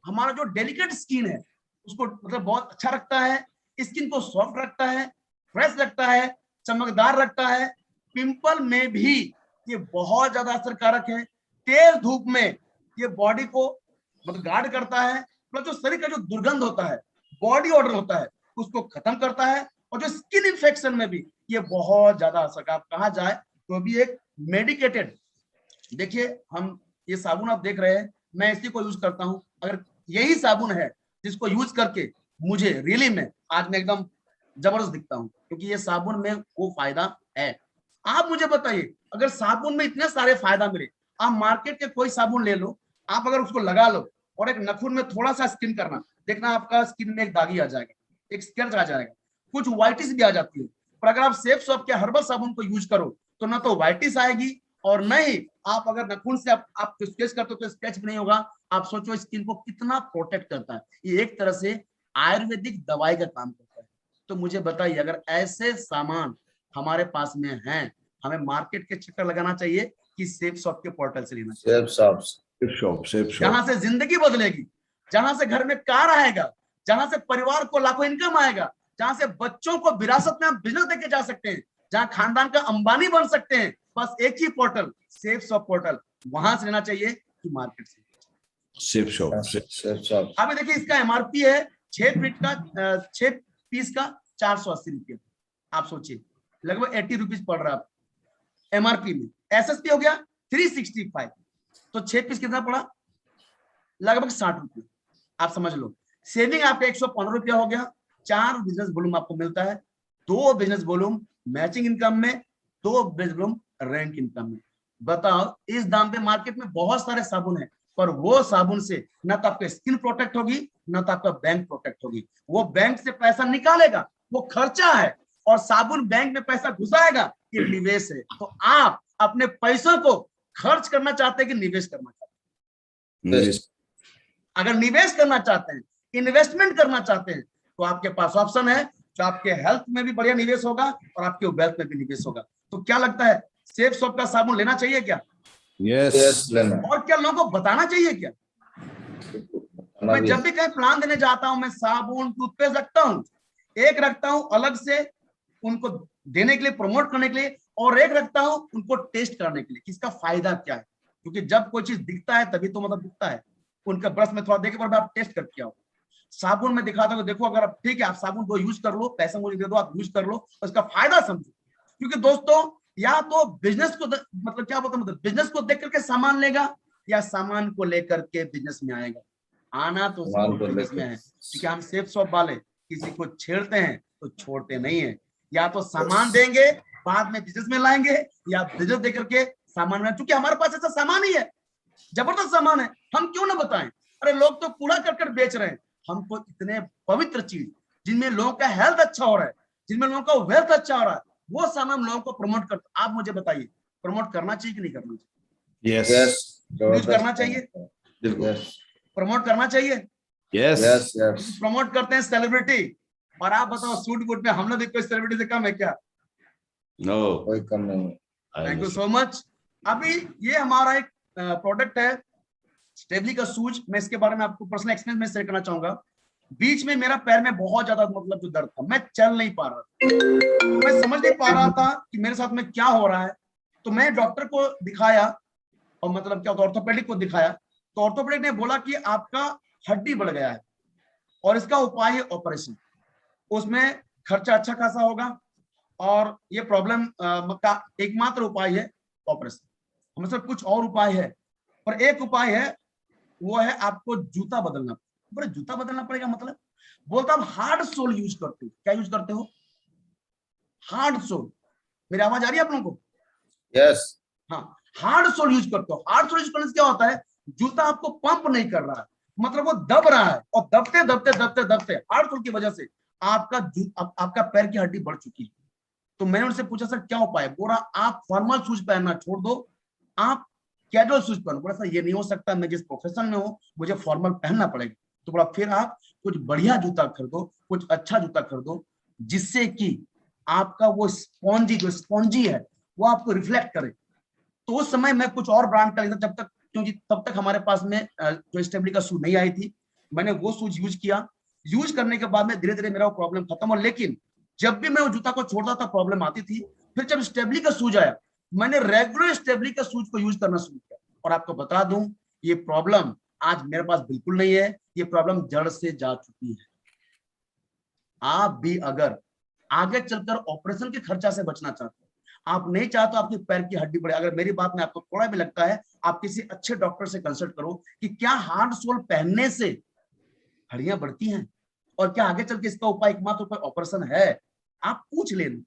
हमारा जो डेलिकेट स्किन है उसको मतलब बहुत अच्छा रखता है, स्किन को सॉफ्ट रखता है, फ्रेश रखता है, चमकदार रखता है। पिंपल में भी ये बहुत ज्यादा असरकारक है। तेज धूप में ये बॉडी को मतलब गार्ड करता है, प्लस जो शरीर का जो दुर्गंध होता है, बॉडी ऑर्डर होता है, उसको खत्म करता है। और जो स्किन इन्फेक्शन में भी ये बहुत ज्यादा असरकार कहा जाए तो भी एक मेडिकेटेड। देखिए हम ये साबुन आप देख रहे हैं, मैं इसी को यूज करता हूं। अगर यही साबुन है जिसको यूज करके मुझे रियली में आज मैं एकदम जबरदस्त दिखता हूं, क्योंकि ये साबुन में वो फायदा है। आप मुझे बताइए अगर साबुन में इतने सारे फायदा मिले, आप मार्केट के कोई साबुन ले लो, आप अगर उसको लगा लो और एक नखून में थोड़ा सा स्किन करना, देखना आपका स्किन में एक दागी आ जाएगा, एक स्क्रैच आ जाएगा, कुछ व्हाइटिस भी आ जाती है। पर अगर आप सेफ शॉप के हर्बल साबुन को यूज करो तो ना तो व्हाइटिस आएगी और न ही आप अगर नखून से आप स्केच करते हो तो स्केच भी नहीं होगा। आप सोचो स्किन को कितना प्रोटेक्ट करता है। ये एक तरह से आयुर्वेदिक दवाई का काम करता है। तो मुझे बताइए अगर ऐसे सामान हमारे पास में हैं, हमें मार्केट के चक्कर लगाना चाहिए कि सेफ शॉप के पोर्टल से लेना चाहिए? Safe shop. जहां से जिंदगी बदलेगी, जहां से घर में कार आएगा, जहां से परिवार को लाखों इनकम आएगा, जहां से बच्चों को विरासत में हम बिजनेस देके जा सकते हैं, जहां खानदान का अंबानी बन सकते हैं, बस एक ही पोर्टल, सेफ शॉप पोर्टल। वहां से लेना चाहिए कि मार्केट से? Safe shop. अभी देखिए इसका एमआरपी है 6 पीस का 480 रुपये। आप सोचिए लगभग 80 रुपीज पड़ रहा है एमआरपी में। एसएसपी हो गया 365, तो 6 पीस कितना पड़ा? लगभग 60 रुपये। आप समझ लो सेविंग आपका 115 रुपया हो गया। 4 बिजनेस वॉल्यूम आपको मिलता है, 2 बिजनेस वॉल्यूम मैचिंग इनकम में, 2 बिजनेस वॉल्यूम रैंक इनकम में। बताओ इस दाम पे मार्केट में बहुत सारे साबुन है, पर वो साबुन से ना तो आपका स्किन प्रोटेक्ट होगी, ना तो आपका बैंक प्रोटेक्ट होगी। वो बैंक से पैसा निकालेगा, वो खर्चा है, और साबुन बैंक में पैसा घुसाएगा, ये निवेश है। तो आप अपने पैसों को खर्च करना चाहते हैं कि निवेश करना चाहते हैं? अगर निवेश करना चाहते हैं, इन्वेस्टमेंट करना चाहते हैं, तो आपके पास ऑप्शन है जो आपके हेल्थ में भी बढ़िया निवेश होगा और आपके वेल्थ में भी निवेश होगा। तो क्या लगता है सेफ शॉप का साबुन लेना चाहिए क्या? यस लेना। और क्या लोगों को बताना चाहिए क्या? मैं जब भी कहीं प्लान देने जाता हूं, मैं साबुन टूथपेस्ट रखता हूं, एक रखता हूं अलग से उनको देने के लिए, प्रमोट करने के लिए, और एक रखता हूं उनको टेस्ट करने के लिए कि इसका फायदा क्या है। क्योंकि जब कोई चीज दिखता है तभी तो मतलब दिखता है। उनका ब्रश में थोड़ा देखे पर आप टेस्ट करके आओ। साबुन में दिखाता हूं, देखो अगर आप ठीक है आप साबुन को यूज कर लो, पैसा मुझे दे दो, आप यूज कर लो, तो इसका फायदा समझो। क्योंकि दोस्तों या तो बिजनेस को मतलब क्या बोलते हैं, मतलब बिजनेस को देख करके सामान लेगा या सामान को लेकर के बिजनेस में आएगा। आना तो बिजनेस में है, क्योंकि हम सेफ शॉप वाले किसी को छेड़ते हैं तो छोड़ते नहीं है। या तो सामान देंगे बाद में बिजनेस में लाएंगे, या बिजनेस दे करके सामान में, क्योंकि हमारे पास ऐसा सामान ही है, जबरदस्त सामान है, हम क्यों ना बताएं। अरे लोग तो कूड़ा करकट बेच रहे हैं, हमको इतने पवित्र चीज जिनमें लोगों का हेल्थ अच्छा हो रहा है, जिनमें लोगों का वेल्थ अच्छा हो रहा है, वो सामान हम लोगों को प्रमोट करते। आप मुझे बताइए प्रमोट करना चाहिए कि नहीं करना चाहिए? यस यूज करना चाहिए, प्रमोट करना चाहिए। यस प्रमोट करते हैं सेलिब्रिटी, और आप बताओ सूट बूट में हम लोग कोई सेलिब्रिटी से कम है क्या? नो कोई कम नहीं। Thank you so much. अभी ये हमारा एक प्रोडक्ट है स्टेबली का शूज। मैं इसके बारे में आपको पर्सनल एक्सपीरियंस में शेयर करना चाहूंगा। बीच में मेरा पैर में बहुत ज्यादा मतलब जो दर्द था, मैं चल नहीं पा रहा था, तो मैं समझ नहीं पा रहा था कि मेरे साथ में क्या हो रहा है। तो मैं डॉक्टर को दिखाया, और मतलब क्या होता है ऑर्थोपेडिक को दिखाया, तो ऑर्थोपेडिक ने बोला कि आपका हड्डी बढ़ गया है। और इसका उपाय है ऑपरेशन। उसमें खर्चा अच्छा खासा होगा और ये प्रॉब्लम का एकमात्र उपाय है ऑपरेशन। हमें सब कुछ और उपाय है, पर एक उपाय है, वो है आपको जूता बदलना। बोले जूता बदलना पड़ेगा मतलब? बोलता आप हार्ड सोल यूज करते हो। क्या यूज करते हो? Hard sole. मेरी आवाज आ रही है आप लोगों को? यस। हाँ, हार्ड सोल यूज करते हो। हार्ड सोल यूज करने से क्या होता है? जूता आपको पंप नहीं कर रहा है, मतलब वो दब रहा है, और दबते दबते दबते दबते हार्ड सोल की वजह से आपका पैर की हड्डी बढ़ चुकी है। तो मैंने उनसे पूछा सर क्या उपाय? बोला आप फॉर्मल शूज पहनना छोड़ दो, आप कैजुअल शूज पहनो। बोला सर ये नहीं हो सकता, मैं जिस प्रोफेशन में हूँ मुझे फॉर्मल पहनना पड़ेगा। तो बोला फिर आप कुछ बढ़िया जूता खरीदो, कुछ अच्छा जूता खरीदो, जिससे कि आपका वो स्पॉन्जी है वो आपको रिफ्लेक्ट करे। तो उस समय मैं कुछ और ब्रांड का जब तक, क्योंकि तब तक हमारे पास में जो स्टेबली का शूज नहीं आई थी, मैंने वो शूज यूज किया। यूज करने के बाद में धीरे धीरे मेरा वो प्रॉब्लम खत्म हो। लेकिन जब भी मैं वो जूता को छोड़ता था प्रॉब्लम आती थी। फिर जब स्टेबली का शूज आया, मैंने रेगुलर स्टेबली का शूज को यूज करना शुरू किया, और आपको बता दूं ये प्रॉब्लम आज मेरे पास बिल्कुल नहीं है। ये प्रॉब्लम जड़ से जा चुकी है। आप भी अगर आगे चलकर ऑपरेशन के खर्चा से बचना चाहते हो, आप नहीं चाहते आपके पैर की हड्डी बढ़े, अगर मेरी बात में आपको थोड़ा भी लगता है, आप किसी अच्छे डॉक्टर से कंसल्ट करो कि क्या हार्ड सोल पहनने से हड्डियां बढ़ती हैं, और क्या आगे चल के इसका उपाय एकमात्र उपाय ऑपरेशन है। आप पूछ लेना।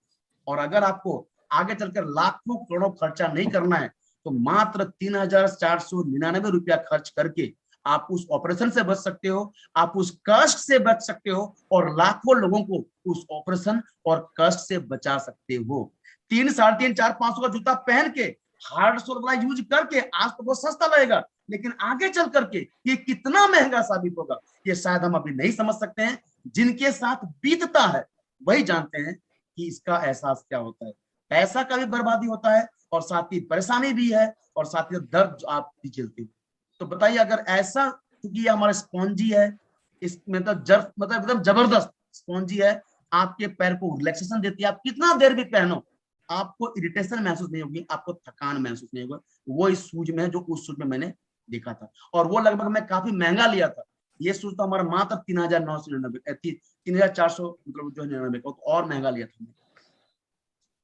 और अगर आपको आगे चलकर लाखों करोड़ों खर्चा नहीं करना है, तो मात्र 3,499 रुपया खर्च करके आप उस ऑपरेशन से बच सकते हो, आप उस कष्ट से बच सकते हो, और लाखों लोगों को उस ऑपरेशन और कष्ट से बचा सकते हो। 3, 3.5, 4, 500 का जूता पहन के हार्ड सोल वाला यूज करके आज तो बहुत सस्ता लगेगा, लेकिन आगे चल करके ये कितना महंगा साबित होगा ये शायद हम अभी नहीं समझ सकते हैं। जिनके साथ बीतता है वही जानते हैं कि इसका एहसास क्या होता है। पैसा का भी बर्बादी होता है, और साथ ही परेशानी भी है, और साथ ही दर्द आप भी झेलते हो। तो बताइए, अगर ऐसा, क्योंकि ये हमारा स्पॉन्जी है, इसमें मतलब एकदम जबरदस्त स्पॉन्जी है, आपके पैर को रिलैक्सेशन देती है। आप कितना देर भी पहनो आपको इरिटेशन महसूस नहीं होगी, आपको थकान महसूस नहीं होगा। वो इस शूज में है जो उस शूज में मैंने देखा था, और वो लगभग मैं काफी महंगा लिया था। ये शूज तो हमारा मात्र 3,999, 3,400 मतलब जो 99 का, तो और महंगा लिया था।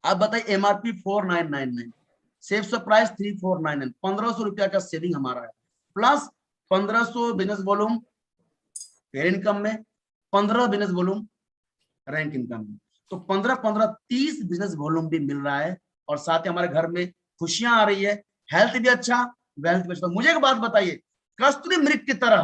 अब बताइए MRP 4,999, सेफ प्राइस 3,499, 1,500 रुपया का सेविंग हमारा है, plus 1,500 business volume paid income में, 15 बिजनेस वॉल्यूम रैंक इनकम में। तो 15-15 30 बिजनेस वॉल्यूम भी मिल रहा है, और साथ ही हमारे घर में खुशियां आ रही है, हेल्थ भी अच्छा, वेल्थ भी अच्छा। मुझे एक बात बताइए, कस्तूरी मृग की तरह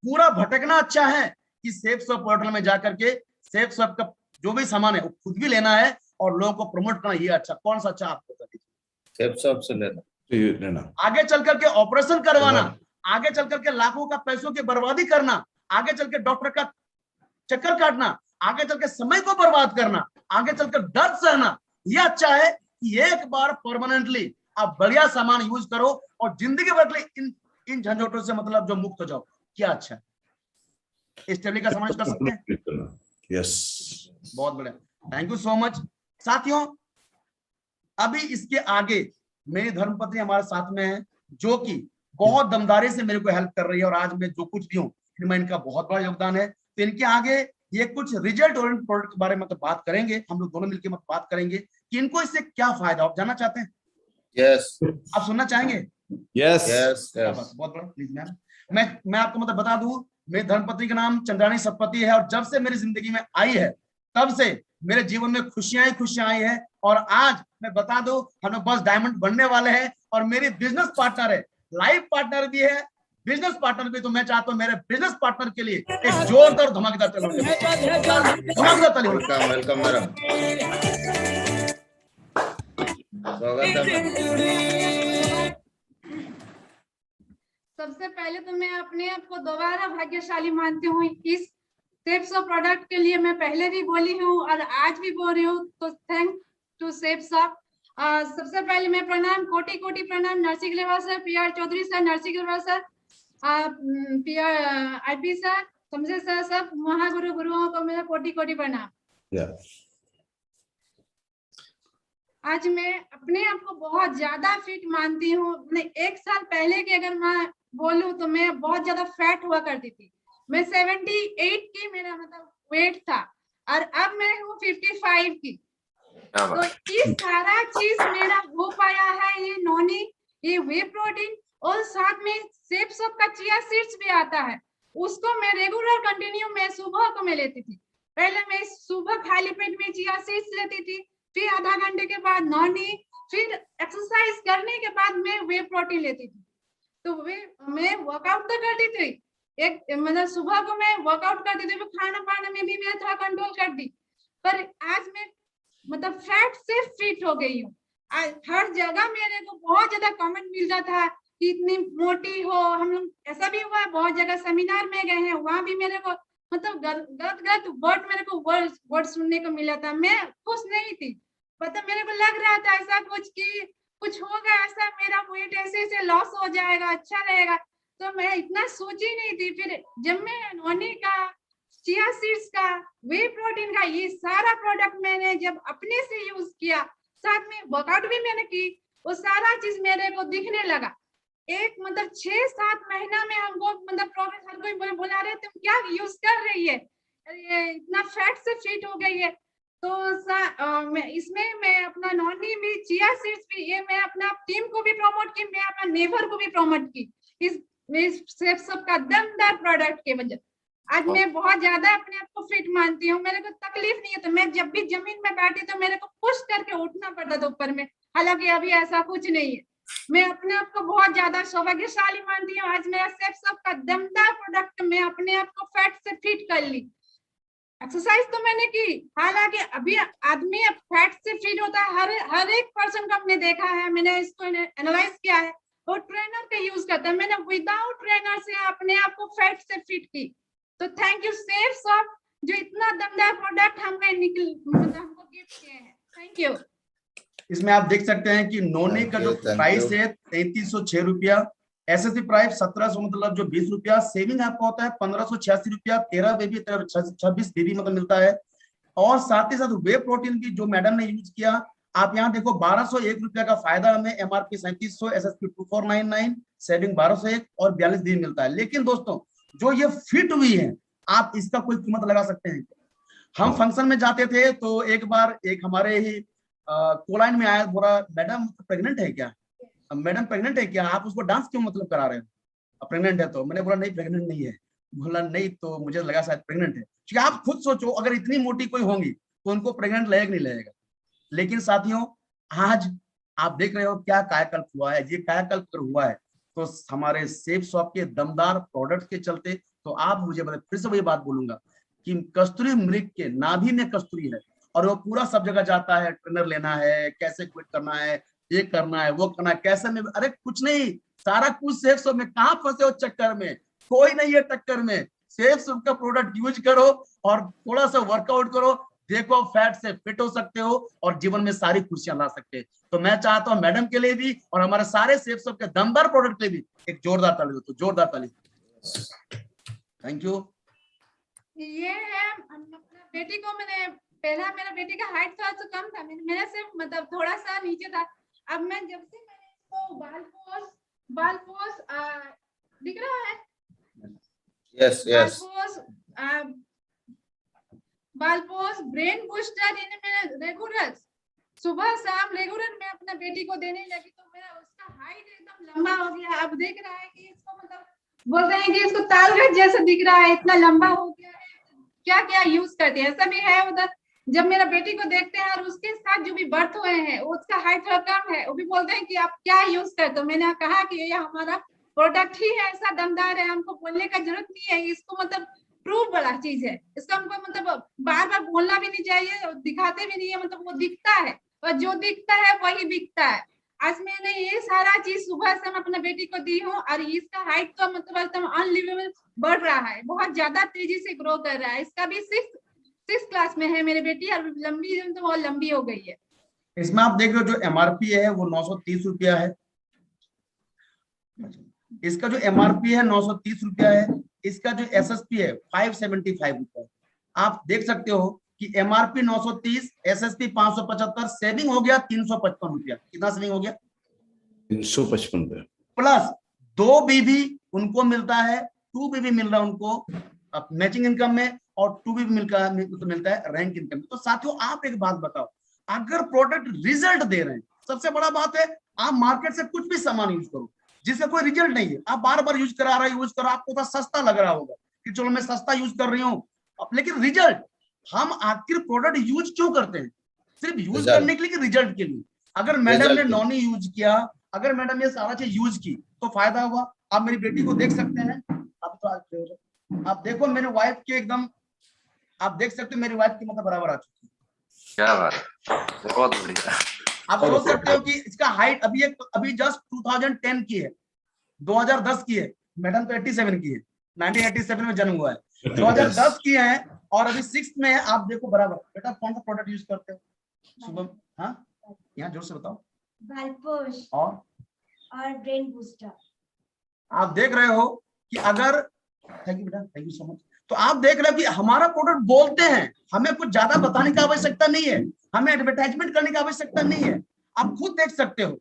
पूरा भटकना अच्छा है कि सेफ शॉप पोर्टल में जाकर के सेफ शॉप का जो भी सामान है वो खुद भी लेना है और लोगों को प्रमोट करना, ये अच्छा? कौन सा अच्छा आपको बता दीजिए? सेफ शॉप से लेना। आगे चल करके ऑपरेशन करवाना, आगे चल करके लाखों का पैसों की बर्बादी करना, आगे चल के डॉक्टर का चक्कर काटना, आगे चल के समय को बर्बाद करना, आगे चलकर दर्द सहना, ये अच्छा है कि एक बार परमानेंटली आप बढ़िया सामान यूज करो और जिंदगी भर के लिए इन झंझटों से मतलब जो मुक्त हो जाओ। क्या अच्छा है? स्टेबली का सामान यूज कर सकते हैं। यस, बहुत बढ़िया, थैंक यू सो मच। साथियों, अभी इसके आगे मेरी धर्मपत्नी हमारे साथ में है, जो कि बहुत दमदारी से मेरे को हेल्प कर रही है, और आज मैं जो कुछ भी हूँ इनमें इनका बहुत बड़ा योगदान है। तो इनके आगे ये कुछ रिजल्ट ओरिएंटेड प्रोडक्ट के बारे में तो बात करेंगे, हम लोग दोनों मिलकर बात करेंगे कि इनको इससे क्या फायदा, आप जानना चाहते हैं? यस। आप सुनना चाहेंगे? Yes, yes. बहुत बड़ा, प्लीज मैम। मैं आपको मतलब बता दूं, मेरी धर्मपत्नी का नाम चंद्रानी सतपति है, और जब से मेरी जिंदगी में आई है तब से मेरे जीवन में खुशियां ही खुशियां आई है। और आज मैं बता दूं, हम लोग बस डायमंड बनने वाले हैं, और मेरी बिजनेस पार्टनर है, लाइफ पार्टनर भी है, बिजनेस पार्टनर भी। तो मैं चाहता हूं मेरे बिजनेस पार्टनर के लिए एक जोरदार धमाकेदार ताली। वेलकम मैडम, स्वागत है। सबसे पहले तो मैं अपने आप को दोबारा भाग्यशाली मानती हूँ। इस सेफ शॉप प्रोडक्ट के लिए मैं पहले भी बोली हूँ और आज भी बोल रही हूँ, तो थैंक टू सेफ शॉप। सबसे पहले मैं प्रणाम, कोटि कोटि प्रणाम Narsi Gilwa sir, PR Chaudhary sir, Narsi Gilwa sir, PR IP sir, समझे सर, सब महागुरु गुरुओं को मेरा कोटि कोटि प्रणाम। आज मैं अपने आप को बहुत ज्यादा फिट मानती हूँ। 1 साल पहले की अगर मैं बोलूं तो मैं बहुत ज्यादा फैट हुआ करती थी। मैं 78 की मेरा मतलब वेट था और अब मैं हूँ 55 की। तो ये सारा चीज मेरा हो पाया है, ये नॉनी, ये वे प्रोटीन और साथ में सेप सॉप का चिया सीड्स भी आता है, उसको मैं रेगुलर कंटिन्यू में सुबह को मैं लेती थी। पहले मैं सुबह खाली पेट में चिया सीड्स लेती थी, फिर आधा घंटे के बाद नॉनी, फिर एक्सरसाइज करने के बाद मैं वे प्रोटीन लेती थी। तो वे मैं वर्कआउट तो करती थी, एक मतलब सुबह को मैं वर्कआउट करती थी, खाना पाना में भी मैं थोड़ा कंट्रोल कर दी, पर आज मैं मतलब फैट से फिट हो गई हूँ। हर जगह मेरे को बहुत ज्यादा कमेंट मिलता था कि इतनी मोटी हो, हम लोग ऐसा भी हुआ, बहुत जगह सेमिनार में गए हैं, वहां भी मेरे को मतलब गलत वर्ड मेरे को वर्ड सुनने को मिला था। मैं खुश नहीं थी, मतलब मेरे को लग रहा था ऐसा कुछ कि कुछ होगा ऐसा, मेरा वेट ऐसे लॉस हो जाएगा, अच्छा रहेगा, तो मैं इतना सोची नहीं थी। फिर जब मैं नॉनी का, चिया सीड्स का, वे प्रोटीन का, ये सारा प्रोडक्ट मैंने जब अपने से यूज किया, साथ में वर्कआउट भी मैंने की, वो सारा चीज मेरे को दिखने लगा। एक मतलब 6-7 महीना में हमको मतलब प्रोग्रेस, हर कोई बोला रहे तुम क्या यूज कर रही है, ये इतना फैट से फिट हो गई है। तो इसमें मैं अपना नॉनी भी, चिया सीड्स भी, ये मैं अपना टीम को भी प्रमोट की, मैं अपना नेबर को भी प्रमोट की इस सेप सॉप का दमदार प्रोडक्ट के वजह। आज मैं बहुत ज्यादा अपने आप को फिट मानती हूँ, मेरे को तकलीफ नहीं है। तो मैं जब भी जमीन में बैठी तो मेरे को पुश करके उठना पड़ता था ऊपर में, हालांकि अभी ऐसा कुछ नहीं है। मैं अपने आप को बहुत ज्यादा सौभाग्यशाली मानती हूँ। आज मेरा सेप सॉप का दमदार प्रोडक्ट, मैं अपने आप को फैट से फिट कर ली। एक्सरसाइज तो मैंने की, हालांकि अभी आदमी फैट से फिट होता है, हर एक पर्सन को हमने देखा है, मैंने इसको एनालाइज किया है, वो ट्रेनर का यूज करता है। मैंने विदाउट ट्रेनर से अपने आप को फैट से फिट की। तो थैंक यू सेप सॉप, जो इतना दमदार प्रोडक्ट हमको गिफ्ट किए हैं। Thank you. इसमें आप देख सकते हैं कि नोनी का जो प्राइस है 3306 रुपया, एसएसपी प्राइस 1700 मतलब जो 20 रुपया, सेविंग आपका होता है 1586 रुपया, 13 बेबी 26 बेबी मतलब मिलता है। और साथ ही साथ वे प्रोटीन की जो मैडम ने यूज किया, आप यहाँ देखो 1201 रुपया का फायदा हमें, एमआरपी 3700, एसएसपी 2499, सेविंग 1201 और 42 दिन मिलता है। लेकिन दोस्तों जो ये फिट हुई है, आप इसका कोई कीमत लगा सकते हैं? हम फंक्शन में जाते थे तो एक बार एक हमारे ही कोलाइन में आया, बोला मैडम प्रेग्नेंट है क्या? मैडम प्रेग्नेंट है क्या, आप उसको डांस क्यों मतलब करा रहे हो, प्रेग्नेंट है? तो मैंने बोला नहीं प्रेग्नेंट नहीं है। बोला नहीं, तो मुझे लगा शायद प्रेग्नेंट है। क्योंकि आप खुद सोचो, अगर इतनी मोटी कोई होंगी तो उनको प्रेग्नेंट लगेगा नहीं लगेगा। लेकिन साथियों आज आप देख रहे हो क्या कायाकल्प हुआ है। ये कायाकल्प अगर हुआ है तो हमारे सेप सॉप के दमदार प्रोडक्ट के चलते। तो आप मुझे बताए, फिर से वही बात बोलूंगा कि कस्तूरी मृग के नाभि में कस्तूरी है और वो पूरा सब जगह जाता है। ट्रेनर लेना है, कैसे क्विट करना है, ये करना है, वो करना है, कैसे में, अरे कुछ नहीं, सारा कुछ सेप सॉप में। कहां फंसे हो चक्कर में? कोई नहीं है टक्कर में। सेप सॉप का प्रोडक्ट यूज करो और थोड़ा सा वर्कआउट करो, देखो फैट से फिट हो सकते हो और जीवन में सारी खुशियां ला सकते हैं। तो मैं चाहता हूं मैडम के लिए भी और हमारे सारे सेप सॉप के दमदार प्रोडक्ट के लिए भी एक जोरदार ताली दो। तो जोरदार ताली। Thank you. ये है अपना बेटी को, मैंने पहला मेरा बेटी का हाइट थोड़ा सा कम था, मेरे से मतलब थोड़ा सा नीचे था। अब मैं जब से मैंने इसको बाल पोस दिख रहा है? Yes yes. बाल पोस, ब्रेन बूस्टर, इन्हें मैंने रेगुलर सुबह शाम रेगुलर मैं अपना बेटी को देने लगी, तो मेरा उसका हाइट एकदम लंबा हो गया। अब देख रहा है कि इसको मतलब बोल रहे हैं कि इसको तालगज जैसा दिख रहा है, इतना लंबा हो गया है। क्या क्या यूज करते हैं, ऐसा भी है उधर। जब मेरा बेटी को देखते हैं और उसके साथ जो भी बर्थ हुए हैं उसका हाइट थोड़ा कम है, वो भी बोलते हैं कि आप क्या यूज करते हो। मैंने कहा कि ये हमारा प्रोडक्ट ही है, ऐसा दमदार है, हमको बोलने का जरूरत नहीं है। इसको मतलब प्रूफ वाला चीज है, इसका हमको मतलब बार बार बोलना भी नहीं चाहिए और दिखाते भी नहीं है, मतलब वो दिखता है और जो दिखता है वही बिकता है। आज मैंने ये सारा चीज सुबह से मैं अपने बेटी को दी हूँ और इसका हाइट तो मतलब एकदम अनलिमिटेड बढ़ रहा है, बहुत ज्यादा तेजी से ग्रो कर रहा है। इसका भी 6th क्लास में है मेरी बेटी और लंबी तो बहुत लंबी हो गई है। इसमें आप देख रहे हो जो एमआरपी है वो 930 रुपया है, इसका जो एमआरपी है 930 रुपया है, इसका जो एसएसपी है 575 रुपया। आप देख सकते हो कि एमआरपी 930, एसएसपी 575, सेविंग हो गया 355 रुपया। कितना सेविंग हो गया? 355 रुपया। प्लस 2 बीबी उनको मिलता है, 2 बीबी मिल रहा है उनको मैचिंग इनकम में, और 2B भी मिलता है रैंक इनकम में। तो साथियों आप एक बात बताओ, अगर प्रोडक्ट रिजल्ट दे रहे हैं, सबसे बड़ा बात है आप मार्केट से कुछ भी सामान यूज करो जिसका कोई रिजल्ट नहीं है, आप बार बार यूज करा रहे हो, यूज करो, आपको तो सस्ता लग रहा होगा कि चलो मैं सस्ता यूज कर रही हूँ, लेकिन रिजल्ट, हम आखिर प्रोडक्ट यूज क्यों करते हैं? सिर्फ यूज करने के लिए कि रिजल्ट के लिए? अगर मैडम ने नॉनी यूज किया, अगर मैडम ये सारा चीज यूज की तो फायदा हुआ। आप मेरी बेटी को देख सकते हैं, आप देखो मेरे वाइफ के एकदम, आप देख सकते हो मेरी वाइफ की मतलब बराबर आ चुकी है। क्या बात है, बहुत बढ़िया। आप सोच सकते हो कि इसका हाइट अभी जस्ट 2010 की है, 2010 की है, मैडम तो 87 की है, 1987 में जन्म हुआ है, 2010 की है और अभी 6th में है। आप देखो बराबर। बेटा कौन सा प्रोडक्ट यूज करते हो शुभम? हाँ, यहाँ जोर से बताओ। बालपोश और ब्रेन बूस्टर। आप देख रहे हो कि अगर, थैंक यू बेटा, थैंक यू सो मच। तो आप देख रहे हो कि हमारा प्रोडक्ट बोलते हैं, हमें कुछ ज्यादा बताने की आवश्यकता नहीं है, हमें एडवर्टाइजमेंट करने की आवश्यकता नहीं है, आप खुद देख सकते हो।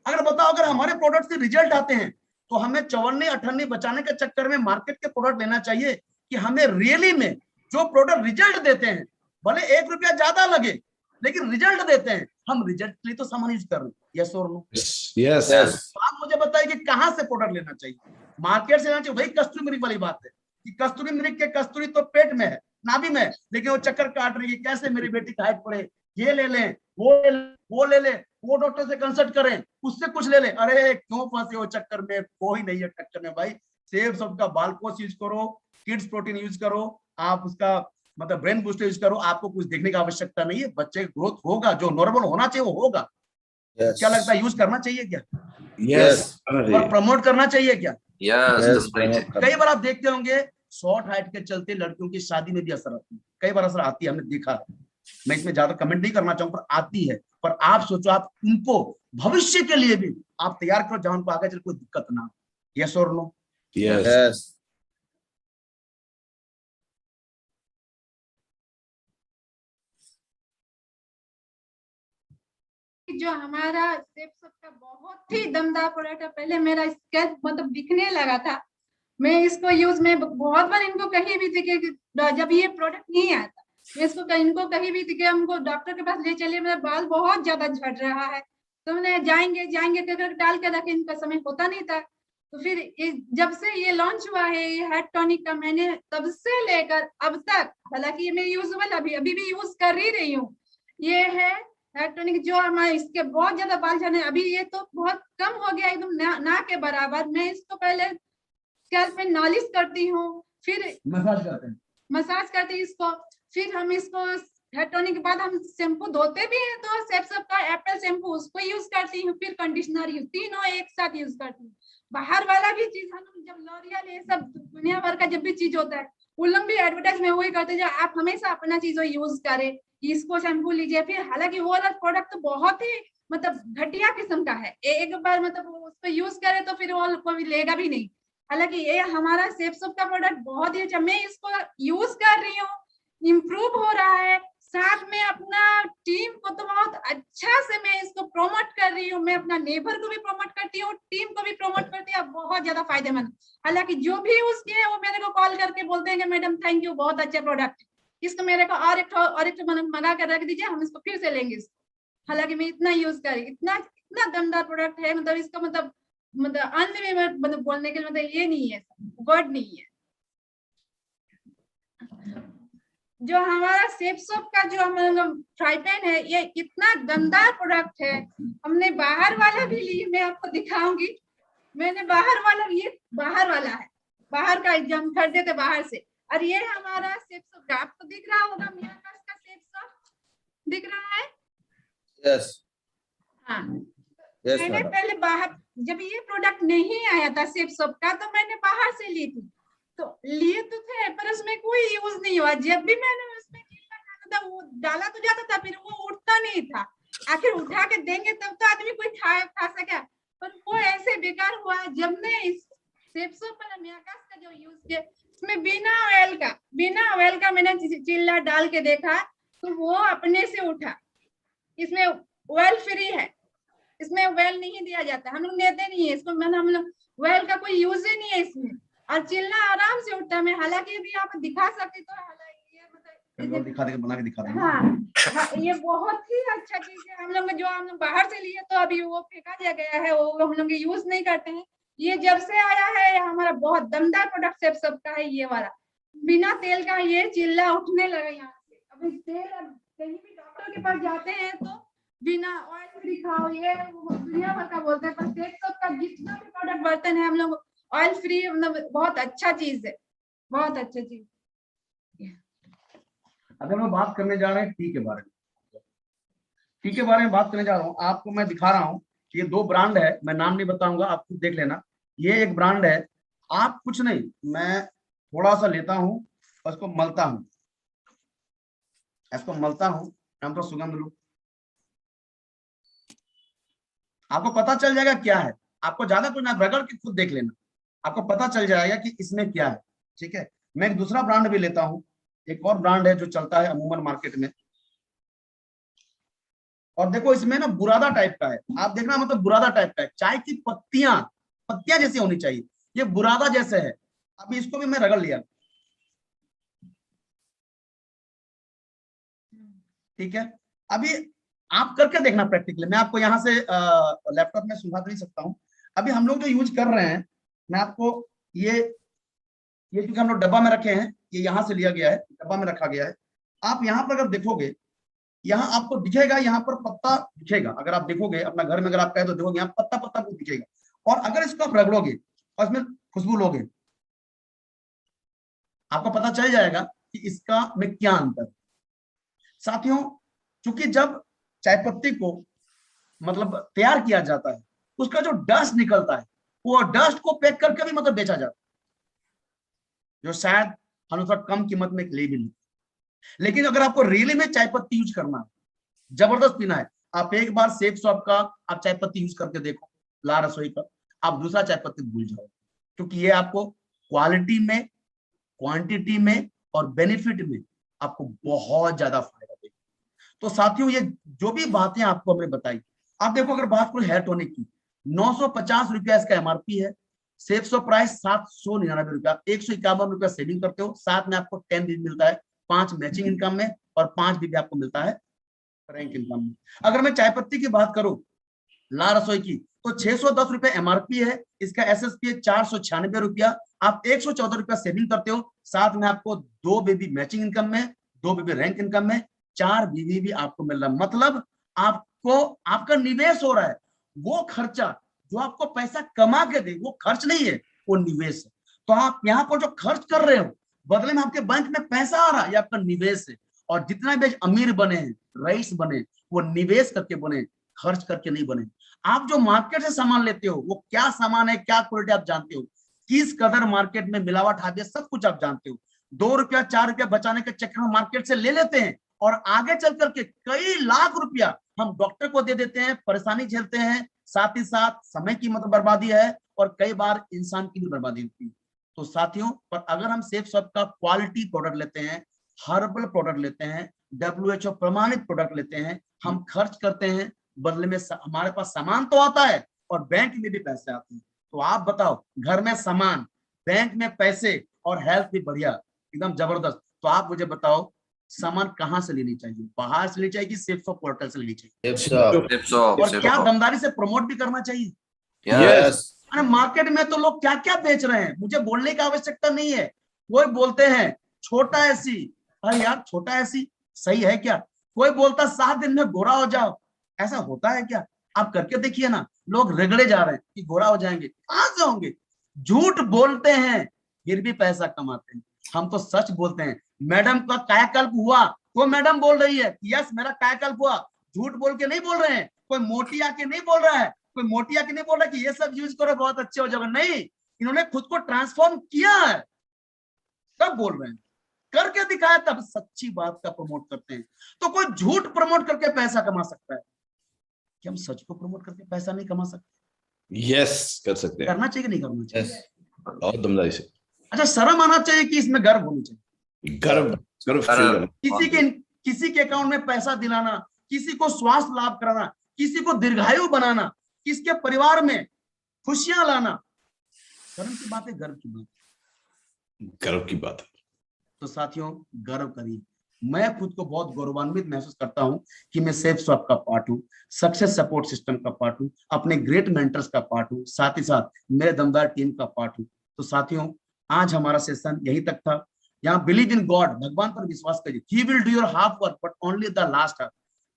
अगर बताओ, अगर हमारे प्रोडक्ट से रिजल्ट आते हैं तो हमें 54 बचाने के चक्कर में मार्केट के प्रोडक्ट लेना चाहिए कि हमें रियली में जो प्रोडक्ट रिजल्ट देते हैं, भले 1 रुपया ज्यादा लगे लेकिन रिजल्ट देते हैं, हम रिजल्ट के लिए तो सामान यूज कर रहे हैं। यस और नो? Yes. तो आप मुझे बताइए कि कहां से प्रोडक्ट लेना चाहिए? मार्केट से लेना चाहिए। वही कस्तूरी मृग वाली बात है कि कस्तूरी मृग के कस्तूरी तो पेट में है, नाभि में, लेकिन वो चक्कर काट रही है कैसे मेरी बेटी की हाइट बढ़े, ये ले लें, वो ले लें, वो डॉक्टर से कंसल्ट करें, उससे कुछ ले लें। अरे क्यों फंसे हो चक्कर में? कोई नहीं है टक्कर में भाई। सेफ सबका बालकोस यूज करो, किड्स प्रोटीन यूज करो, आप उसका मतलब ब्रेन बूस्टर यूज करो, आपको कुछ देखने की आवश्यकता नहीं है, बच्चे ग्रोथ होगा, जो नॉर्मल होना चाहिए वो होगा। क्या लगता है, यूज करना चाहिए क्या? Yes. और प्रमोट करना चाहिए क्या? यस। कई बार आप देखते होंगे शॉर्ट हाइट के चलते लड़कियों की शादी में भी असर आती है, कई बार असर आती है, हमने देखा। मैं इसमें ज्यादा कमेंट नहीं करना चाहूंगा, पर आती है। पर आप सोचो, आप उनको भविष्य के लिए भी आप तैयार करो जहां उनको आगे चल कोई दिक्कत ना। यस और नो? Yes. जो हमारा सेफ सबका बहुत ही दमदार प्रोडक्ट है। पहले मेरा स्केच मतलब दिखने लगा था, मैं इसको यूज में बहुत बार इनको कही भी थी कि जब ये प्रोडक्ट नहीं आया था, मैं इसको इनको कही भी थी कि हमको डॉक्टर के पास ले चलिए, मेरा बाल बहुत ज्यादा झड़ रहा है। तो मैंने जाएंगे जाएंगे कर डाल के रखे, इनका समय होता नहीं था। तो फिर जब से ये लॉन्च हुआ है ये हेयर टॉनिक का, मैंने तब से लेकर अब तक, हालांकि मैं यूजल अभी भी यूज कर ही रही हूँ, ये है हेयर टॉनिक। जो हमारे इसके बहुत ज्यादा बाल झड़ने, अभी ये तो बहुत कम हो गया, एकदम ना के बराबर। मैं इसको पहले स्कैल्प में मालिश करती हूँ, फिर मसाज करते हैं इसको, फिर हम इसको हेयर टॉनिक के बाद हम शैम्पू धोते भी हैं तो सेफ सब का एप्पल शैम्पू उसको यूज करती हूँ, फिर कंडीशनर यूज, तीनों एक साथ यूज करती हूँ। बाहर वाला भी चीज हम जब लॉरियल ये सब दुनिया भर का जब भी चीज होता है, वो लोग भी एडवर्टाइज में वही करते हैं, आप हमेशा अपना चीजों यूज करें, इसको शैम्पू लीजिए। फिर हालांकि वो वाला प्रोडक्ट तो बहुत ही मतलब घटिया किस्म का है, एक बार मतलब उसको यूज करे तो फिर वो कोई लेगा भी नहीं। हालांकि ये हमारा सेफ सब का प्रोडक्ट बहुत ही अच्छा, मैं इसको यूज कर रही हूँ, इम्प्रूव हो रहा है। साथ में अपना टीम को तो बहुत अच्छा से मैं इसको प्रमोट कर रही हूँ, मैं अपना नेबर को भी प्रमोट करती हूँ, टीम को भी प्रमोट करती हूँ, बहुत ज्यादा फायदेमंद। हालांकि जो भी यूज किए वो मेरे को कॉल करके बोलते हैं कि मैडम थैंक यू, बहुत अच्छा प्रोडक्ट, इसको मेरे को और एक मंगा कर रख दीजिए, हम इसको फिर से लेंगे इसको। हालांकि मैं इतना यूज करी, इतना दमदार प्रोडक्ट है, मतलब इसका मतलब अन्य में मतलब बोलने के लिए मतलब ये नहीं है, वर्ड नहीं है। जो हमारा सेफ सोप का जो मतलब फ्राई पैन है, ये इतना दमदार प्रोडक्ट है। हमने बाहर वाला भी लिया, मैं आपको दिखाऊंगी, मैंने बाहर वाला, ये बाहर वाला है, बाहर का हम खरीदे थे बाहर से, और ये हमारा सेफ सोप, आपको दिख रहा होगा मियाकास का सेफ सोप दिख रहा है? यस। हाँ, यस मैंने मैडम। पहले बाहर, जब ये प्रोडक्ट नहीं आया था सेफ सोप का, तो मैंने बाहर से ली थी, तो लिए तो थे पर उसमें कोई यूज नहीं हुआ। जब भी मैंने उसमें था वो डाला तो जाता था, फिर वो उठता नहीं था, आखिर उठा के देंगे तब तो आदमी कोई खा सके, पर वो ऐसे बेकार हुआ। जब ने इस सेफ सोप पर मियाकास का जो यूज किया, इसमें बिना ऑयल का मैंने चिल्ला डाल के देखा तो वो अपने से उठा। इसमें ऑयल फ्री है, इसमें ऑयल नहीं दिया जाता, हम लोग देते नहीं है इसको, हम लोग ऑयल का कोई यूज ही नहीं है इसमें। और चिल्ला आराम से उठता है। मैं हालांकि अभी आप दिखा सकती तो हालांकि ये मतलब दिखा देंगे, बना के दिखा देंगे। हाँ, ये बहुत ही अच्छा चीज है। हम लोग जो हम लोग बाहर से लिए तो अभी वो फेंका दिया गया है, वो हम लोग यूज नहीं करते हैं। ये जब से आया है हमारा बहुत दमदार प्रोडक्ट सेफ सबका है ये वाला। बिना तेल का ये चिल्ला उठने लगा यहाँ से। अभी तेल कहीं भी डॉक्टर के पास जाते हैं तो बिना ऑयल फ्री खाओ, ये दुनिया भर का बोलते हैं, पर सेफ सबका जितना भी प्रोडक्ट बर्तन है हम लोग ऑयल फ्री, मतलब बहुत अच्छा चीज है, बहुत अच्छा चीज। अगर मैं बात करने जा रहे हैं टी के बारे में, टी के बारे में बात करने जा रहा हूँ, आपको मैं दिखा रहा हूँ कि ये 2 ब्रांड है, मैं नाम नहीं बताऊंगा, आप खुद देख लेना। ये एक ब्रांड है, आप कुछ नहीं, मैं थोड़ा सा लेता हूँ और इसको मलता हूँ, इसको मलता हूँ, हम तो सुगंध लो, आपको पता चल जाएगा क्या है। आपको ज्यादा कुछ ना, रगड़ के खुद देख लेना, आपको पता चल जाएगा कि इसमें क्या है। ठीक है, मैं एक दूसरा ब्रांड भी लेता हूँ, एक और ब्रांड है जो चलता है अमूमन मार्केट में, और देखो इसमें ना बुरादा टाइप का है, आप देखना, मतलब बुरादा टाइप का है, चाय की पत्तियां जैसी होनी चाहिए, ये बुरादा जैसे है। अभी इसको भी मैं रगड़ लिया, ठीक है। अभी आप करके देखना प्रैक्टिकली, मैं आपको यहाँ से लैपटॉप में सुझा नहीं सकता हूँ। अभी हम लोग जो यूज कर रहे हैं, मैं आपको ये क्योंकि हम लोग डब्बा में रखे हैं, ये यहाँ से लिया गया है, डब्बा में रखा गया है। आप यहाँ पर अगर देखोगे, यहाँ आपको दिखेगा, यहाँ पर पत्ता दिखेगा, अगर आप देखोगे अपना घर में, अगर आप कहे तो देखोगे यहाँ पत्ता पत्ता को दिखेगा, और अगर इसको आप रगड़ोगे और इसमें खुशबू लोगे, आपको पता चल जाएगा कि इसका में क्या अंतर है। साथियों, क्योंकि जब चाय पत्ती को मतलब तैयार किया जाता है, उसका जो डस्ट निकलता है, वो डस्ट को पैक करके भी मतलब बेचा जाता है, जो शायद हम थोड़ा कम कीमत में ले भी नहीं। लेकिन अगर आपको रियली में चाय पत्ती यूज करना है, जबरदस्त पीना है, आप एक बार सेफ शॉप का आप चाय पत्ती यूज करके देखो, ला रसोई का, आप दूसरा चाय पत्ती भूल जाओ, क्योंकि ये आपको क्वालिटी में, क्वांटिटी में और बेनिफिट में आपको बहुत ज्यादा फायदा देगा। तो साथियों, ये जो भी बातें आपको हमने बताई, आप देखो, अगर बात करो हेयर टॉनिक की, 950 रुपया इसका एमआरपी है, सेफ शॉप प्राइस 799 रुपया, 151 रुपया सेविंग करते हो, साथ में आपको 10 बीबी मिलता है, 5 मैचिंग इनकम में, और 5 बीबी आपको मिलता है रैंक इनकम में। अगर मैं चाय पत्ती की बात करूं, ला रसोई की, तो 610 रुपया एमआरपी है, इसका एसएसपी है 496 रुपया, आप 114 रुपया सेविंग करते हो, साथ में आपको 2 बीबी मैचिंग इनकम में, 2 बीबी रैंक इनकम में, 4 बीबी भी आपको मिल रहा है। मतलब आपको आपका निवेश हो रहा है, वो खर्चा जो आपको पैसा कमा के दे, वो खर्च नहीं है, वो निवेश है। तो आप यहाँ पर जो खर्च कर रहे हो, बदले में आपके बैंक में पैसा आ रहा है, ये आपका निवेश है। और जितना भी अमीर बने हैं, रईस बने, वो निवेश करके बने, खर्च करके नहीं बने। आप जो मार्केट से सामान लेते हो, वो क्या सामान है, क्या क्वालिटी आप जानते हो, किस कदर मार्केट में मिलावट हावी है, सब कुछ आप जानते हो। 2 रुपया 4 रुपया बचाने के चक्कर में मार्केट से ले लेते हैं, और आगे चल करके कई लाख रुपया हम डॉक्टर को दे देते हैं, परेशानी झेलते हैं, साथ ही साथ समय की मतलब बर्बादी है, और कई बार इंसान की भी बर्बादी होती है। तो साथियों, पर अगर हम सेफ शॉप का क्वालिटी प्रोडक्ट लेते हैं, हर्बल प्रोडक्ट लेते हैं, WHO प्रमाणित प्रोडक्ट लेते हैं, हम खर्च करते हैं, बदले में हमारे पास सामान तो आता है और बैंक में भी पैसे आते हैं। तो आप बताओ, घर में सामान, बैंक में पैसे और हेल्थ भी बढ़िया, एकदम जबरदस्त। तो आप मुझे बताओ, सामान कहाँ से लेनी चाहिए, बाहर से लेनी चाहिए कि सेफ शॉप पोर्टल से लेनी चाहिए, और क्या दमदारी से प्रमोट भी करना चाहिए। यस, अरे मार्केट में तो लोग क्या क्या बेच रहे हैं, मुझे बोलने की आवश्यकता नहीं है। वो बोलते हैं छोटा एसी, अरे यार छोटा एसी सही है क्या? कोई बोलता 7 दिन में गोरा हो जाओ, ऐसा होता है क्या? आप करके देखिए ना, लोग रगड़े जा रहे हैं कि गोरा हो जाएंगे, कहां से होंगे? झूठ बोलते हैं फिर भी पैसा कमाते हैं। हम तो सच बोलते हैं। मैडम का कायाकल्प हुआ, वो मैडम बोल रही है यस मेरा कायाकल्प हुआ, झूठ बोल के नहीं बोल रहे हैं। कोई मोटी आके नहीं बोल रहा है, कोई मोटी आके नहीं बोल रहा कि ये सब यूज करो बहुत अच्छे हो जाओगे, नहीं, इन्होंने खुद को ट्रांसफॉर्म किया है, तब बोल रहे हैं, करके दिखाया तब सच्ची बात का प्रमोट करते हैं। तो कोई झूठ प्रमोट करके पैसा कमा सकता है, क्या हम सच को प्रमोट करके पैसा नहीं कमा सकते? यस, कर सकते हैं। करना चाहिए कि नहीं करना चाहिए? और दमदारी से। अच्छा, शर्म आना चाहिए कि इसमें गर्व होनी चाहिए। गर्व किसी के अकाउंट में पैसा दिलाना, किसी को स्वास्थ्य लाभ कराना, किसी को दीर्घायु बनाना, किसके परिवार में खुशियां लाना, शर्म की बात है, गर्व की बात। गर्व की बात है। तो साथियों गर्व करिए। मैं खुद को बहुत गौरवान्वित महसूस करता हूं कि मैं सेफ स्वैप का पार्ट हूं, सक्सेस सपोर्ट सिस्टम का पार्ट हूं, अपने ग्रेट मेंटर्स का पार्ट हूं, साथ ही साथ मेरे दमदार टीम का पार्ट हूं। तो साथियों आज हमारा सेशन यहीं तक था। यहाँ बिलीव इन गॉड, भगवान पर विश्वास करिए। He will do your half work but only the last half.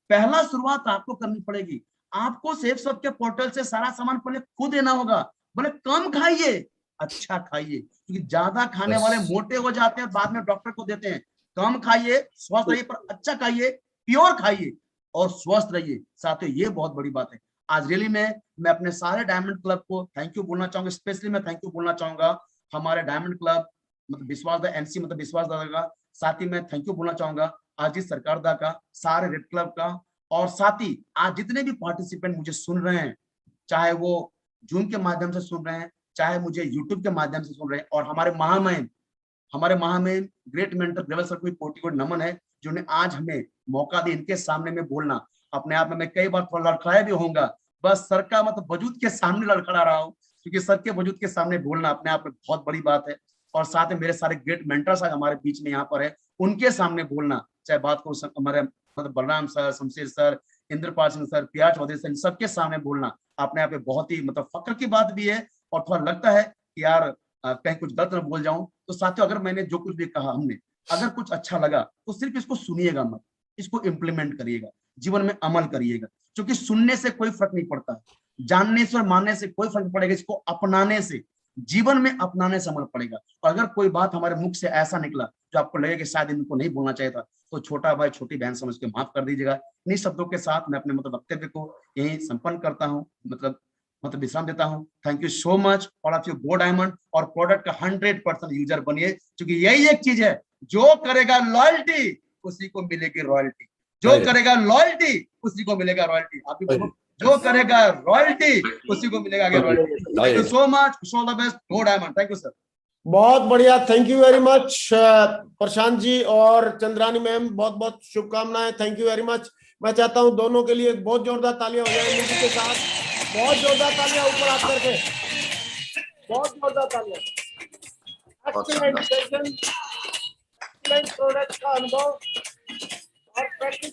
पहला शुरुआत आपको करनी पड़ेगी। आपको सेफ स्वैप के पोर्टल से सारा सामान पहले खुद देना होगा। बोले कम खाइए, अच्छा खाइए, क्योंकि ज्यादा खाने वाले मोटे हो जाते हैं, बाद में डॉक्टर को देते हैं। कम खाइए, स्वस्थ रहिए, पर अच्छा खाइए, प्योर खाइए और स्वस्थ रहिए। साथियों ये बहुत बड़ी बात है। आज रियली में मैं अपने सारे डायमंड क्लब को थैंक यू बोलना चाहूंगा। स्पेशली मैं थैंक यू बोलना चाहूंगा हमारे डायमंड क्लब मतलब विश्वास दा एनसी मतलब विश्वास दादा का। साथ ही मैं थैंक यू बोलना चाहूंगा आजीत सरकार दा का, सारे रेड क्लब का, और साथ ही आज जितने भी पार्टिसिपेंट मुझे सुन रहे हैं, चाहे वो जूम के माध्यम से सुन रहे हैं, चाहे मुझे यूट्यूब के माध्यम से सुन रहे हैं, और हमारे महामहिम ग्रेट मेंटर ग्रेवल सर को कोटि नमन है, जिन्होंने आज हमें मौका दिया इनके सामने में बोलना। अपने आप में मैं कई बार थोड़ा लड़खड़ाया भी होऊंगा, बस सर का मतलब वजूद के सामने लड़खड़ा रहा हूँ, क्योंकि सर के वजूद के सामने बोलना अपने आप में बहुत बड़ी बात है। और साथ में मेरे सारे ग्रेट मेंटर्स आज हमारे बीच में यहाँ पर है, उनके सामने बोलना, चाहे बात को हमारे मतलब Balram sir, Shamsher sir, Indrapal Singh sir, पिया चौधरी सर, इन सबके सामने बोलना अपने आप में बहुत ही मतलब फक्र की बात भी है। और थोड़ा लगता है कि यार कहीं कुछ गलत न बोल जाऊं। तो साथियों अगर मैंने जो कुछ भी कहा, हमने अगर कुछ अच्छा लगा तो सिर्फ इसको सुनिएगा मत, इसको इम्प्लीमेंट करिएगा, जीवन में अमल करिएगा, क्योंकि सुनने से कोई फर्क नहीं पड़ता, जानने से और मानने से कोई फर्क नहीं पड़ेगा, इसको अपनाने से, जीवन में अपनाने से अमल पड़ेगा। और अगर कोई बात हमारे मुख से ऐसा निकला जो आपको लगे कि शायद इनको नहीं बोलना चाहिए था, तो छोटा भाई छोटी बहन समझ के माफ कर दीजिएगा। इन्हीं शब्दों के साथ मैं अपने मतलब वक्तव्य को यही संपन्न करता हूँ, मतलब विश्राम देता हूँ। Thank you so much all of you. Go diamond और प्रोडक्ट का 100% यूजर बनिए, क्योंकि यही एक चीज है, जो करेगा लॉयल्टी उसी को मिलेगी रॉयल्टी, जो करेगा लॉयल्टी उसी को मिलेगा रॉयल्टी। आप भी जो करेगा रॉयल्टी उसी को मिलेगा आगे royalty. Thank you so much, wish all the best, go diamond. Thank you sir. बहुत बढ़िया, thank you very much Prashant ji और चंद्रानी मैम, बहुत बहुत शुभकामनाएं, थैंक यू वेरी मच। मैं चाहता हूं दोनों के लिए बहुत जोरदार तालियां हो जाए मुझे के साथ, बहुत जोरदार तालियां ऊपर हाथ करके, बहुत जोरदार तालियां। एक्सीलेंट सेशन, एक्सीलेंट प्रोडक्ट का अनुभव और प्रैक्टिकल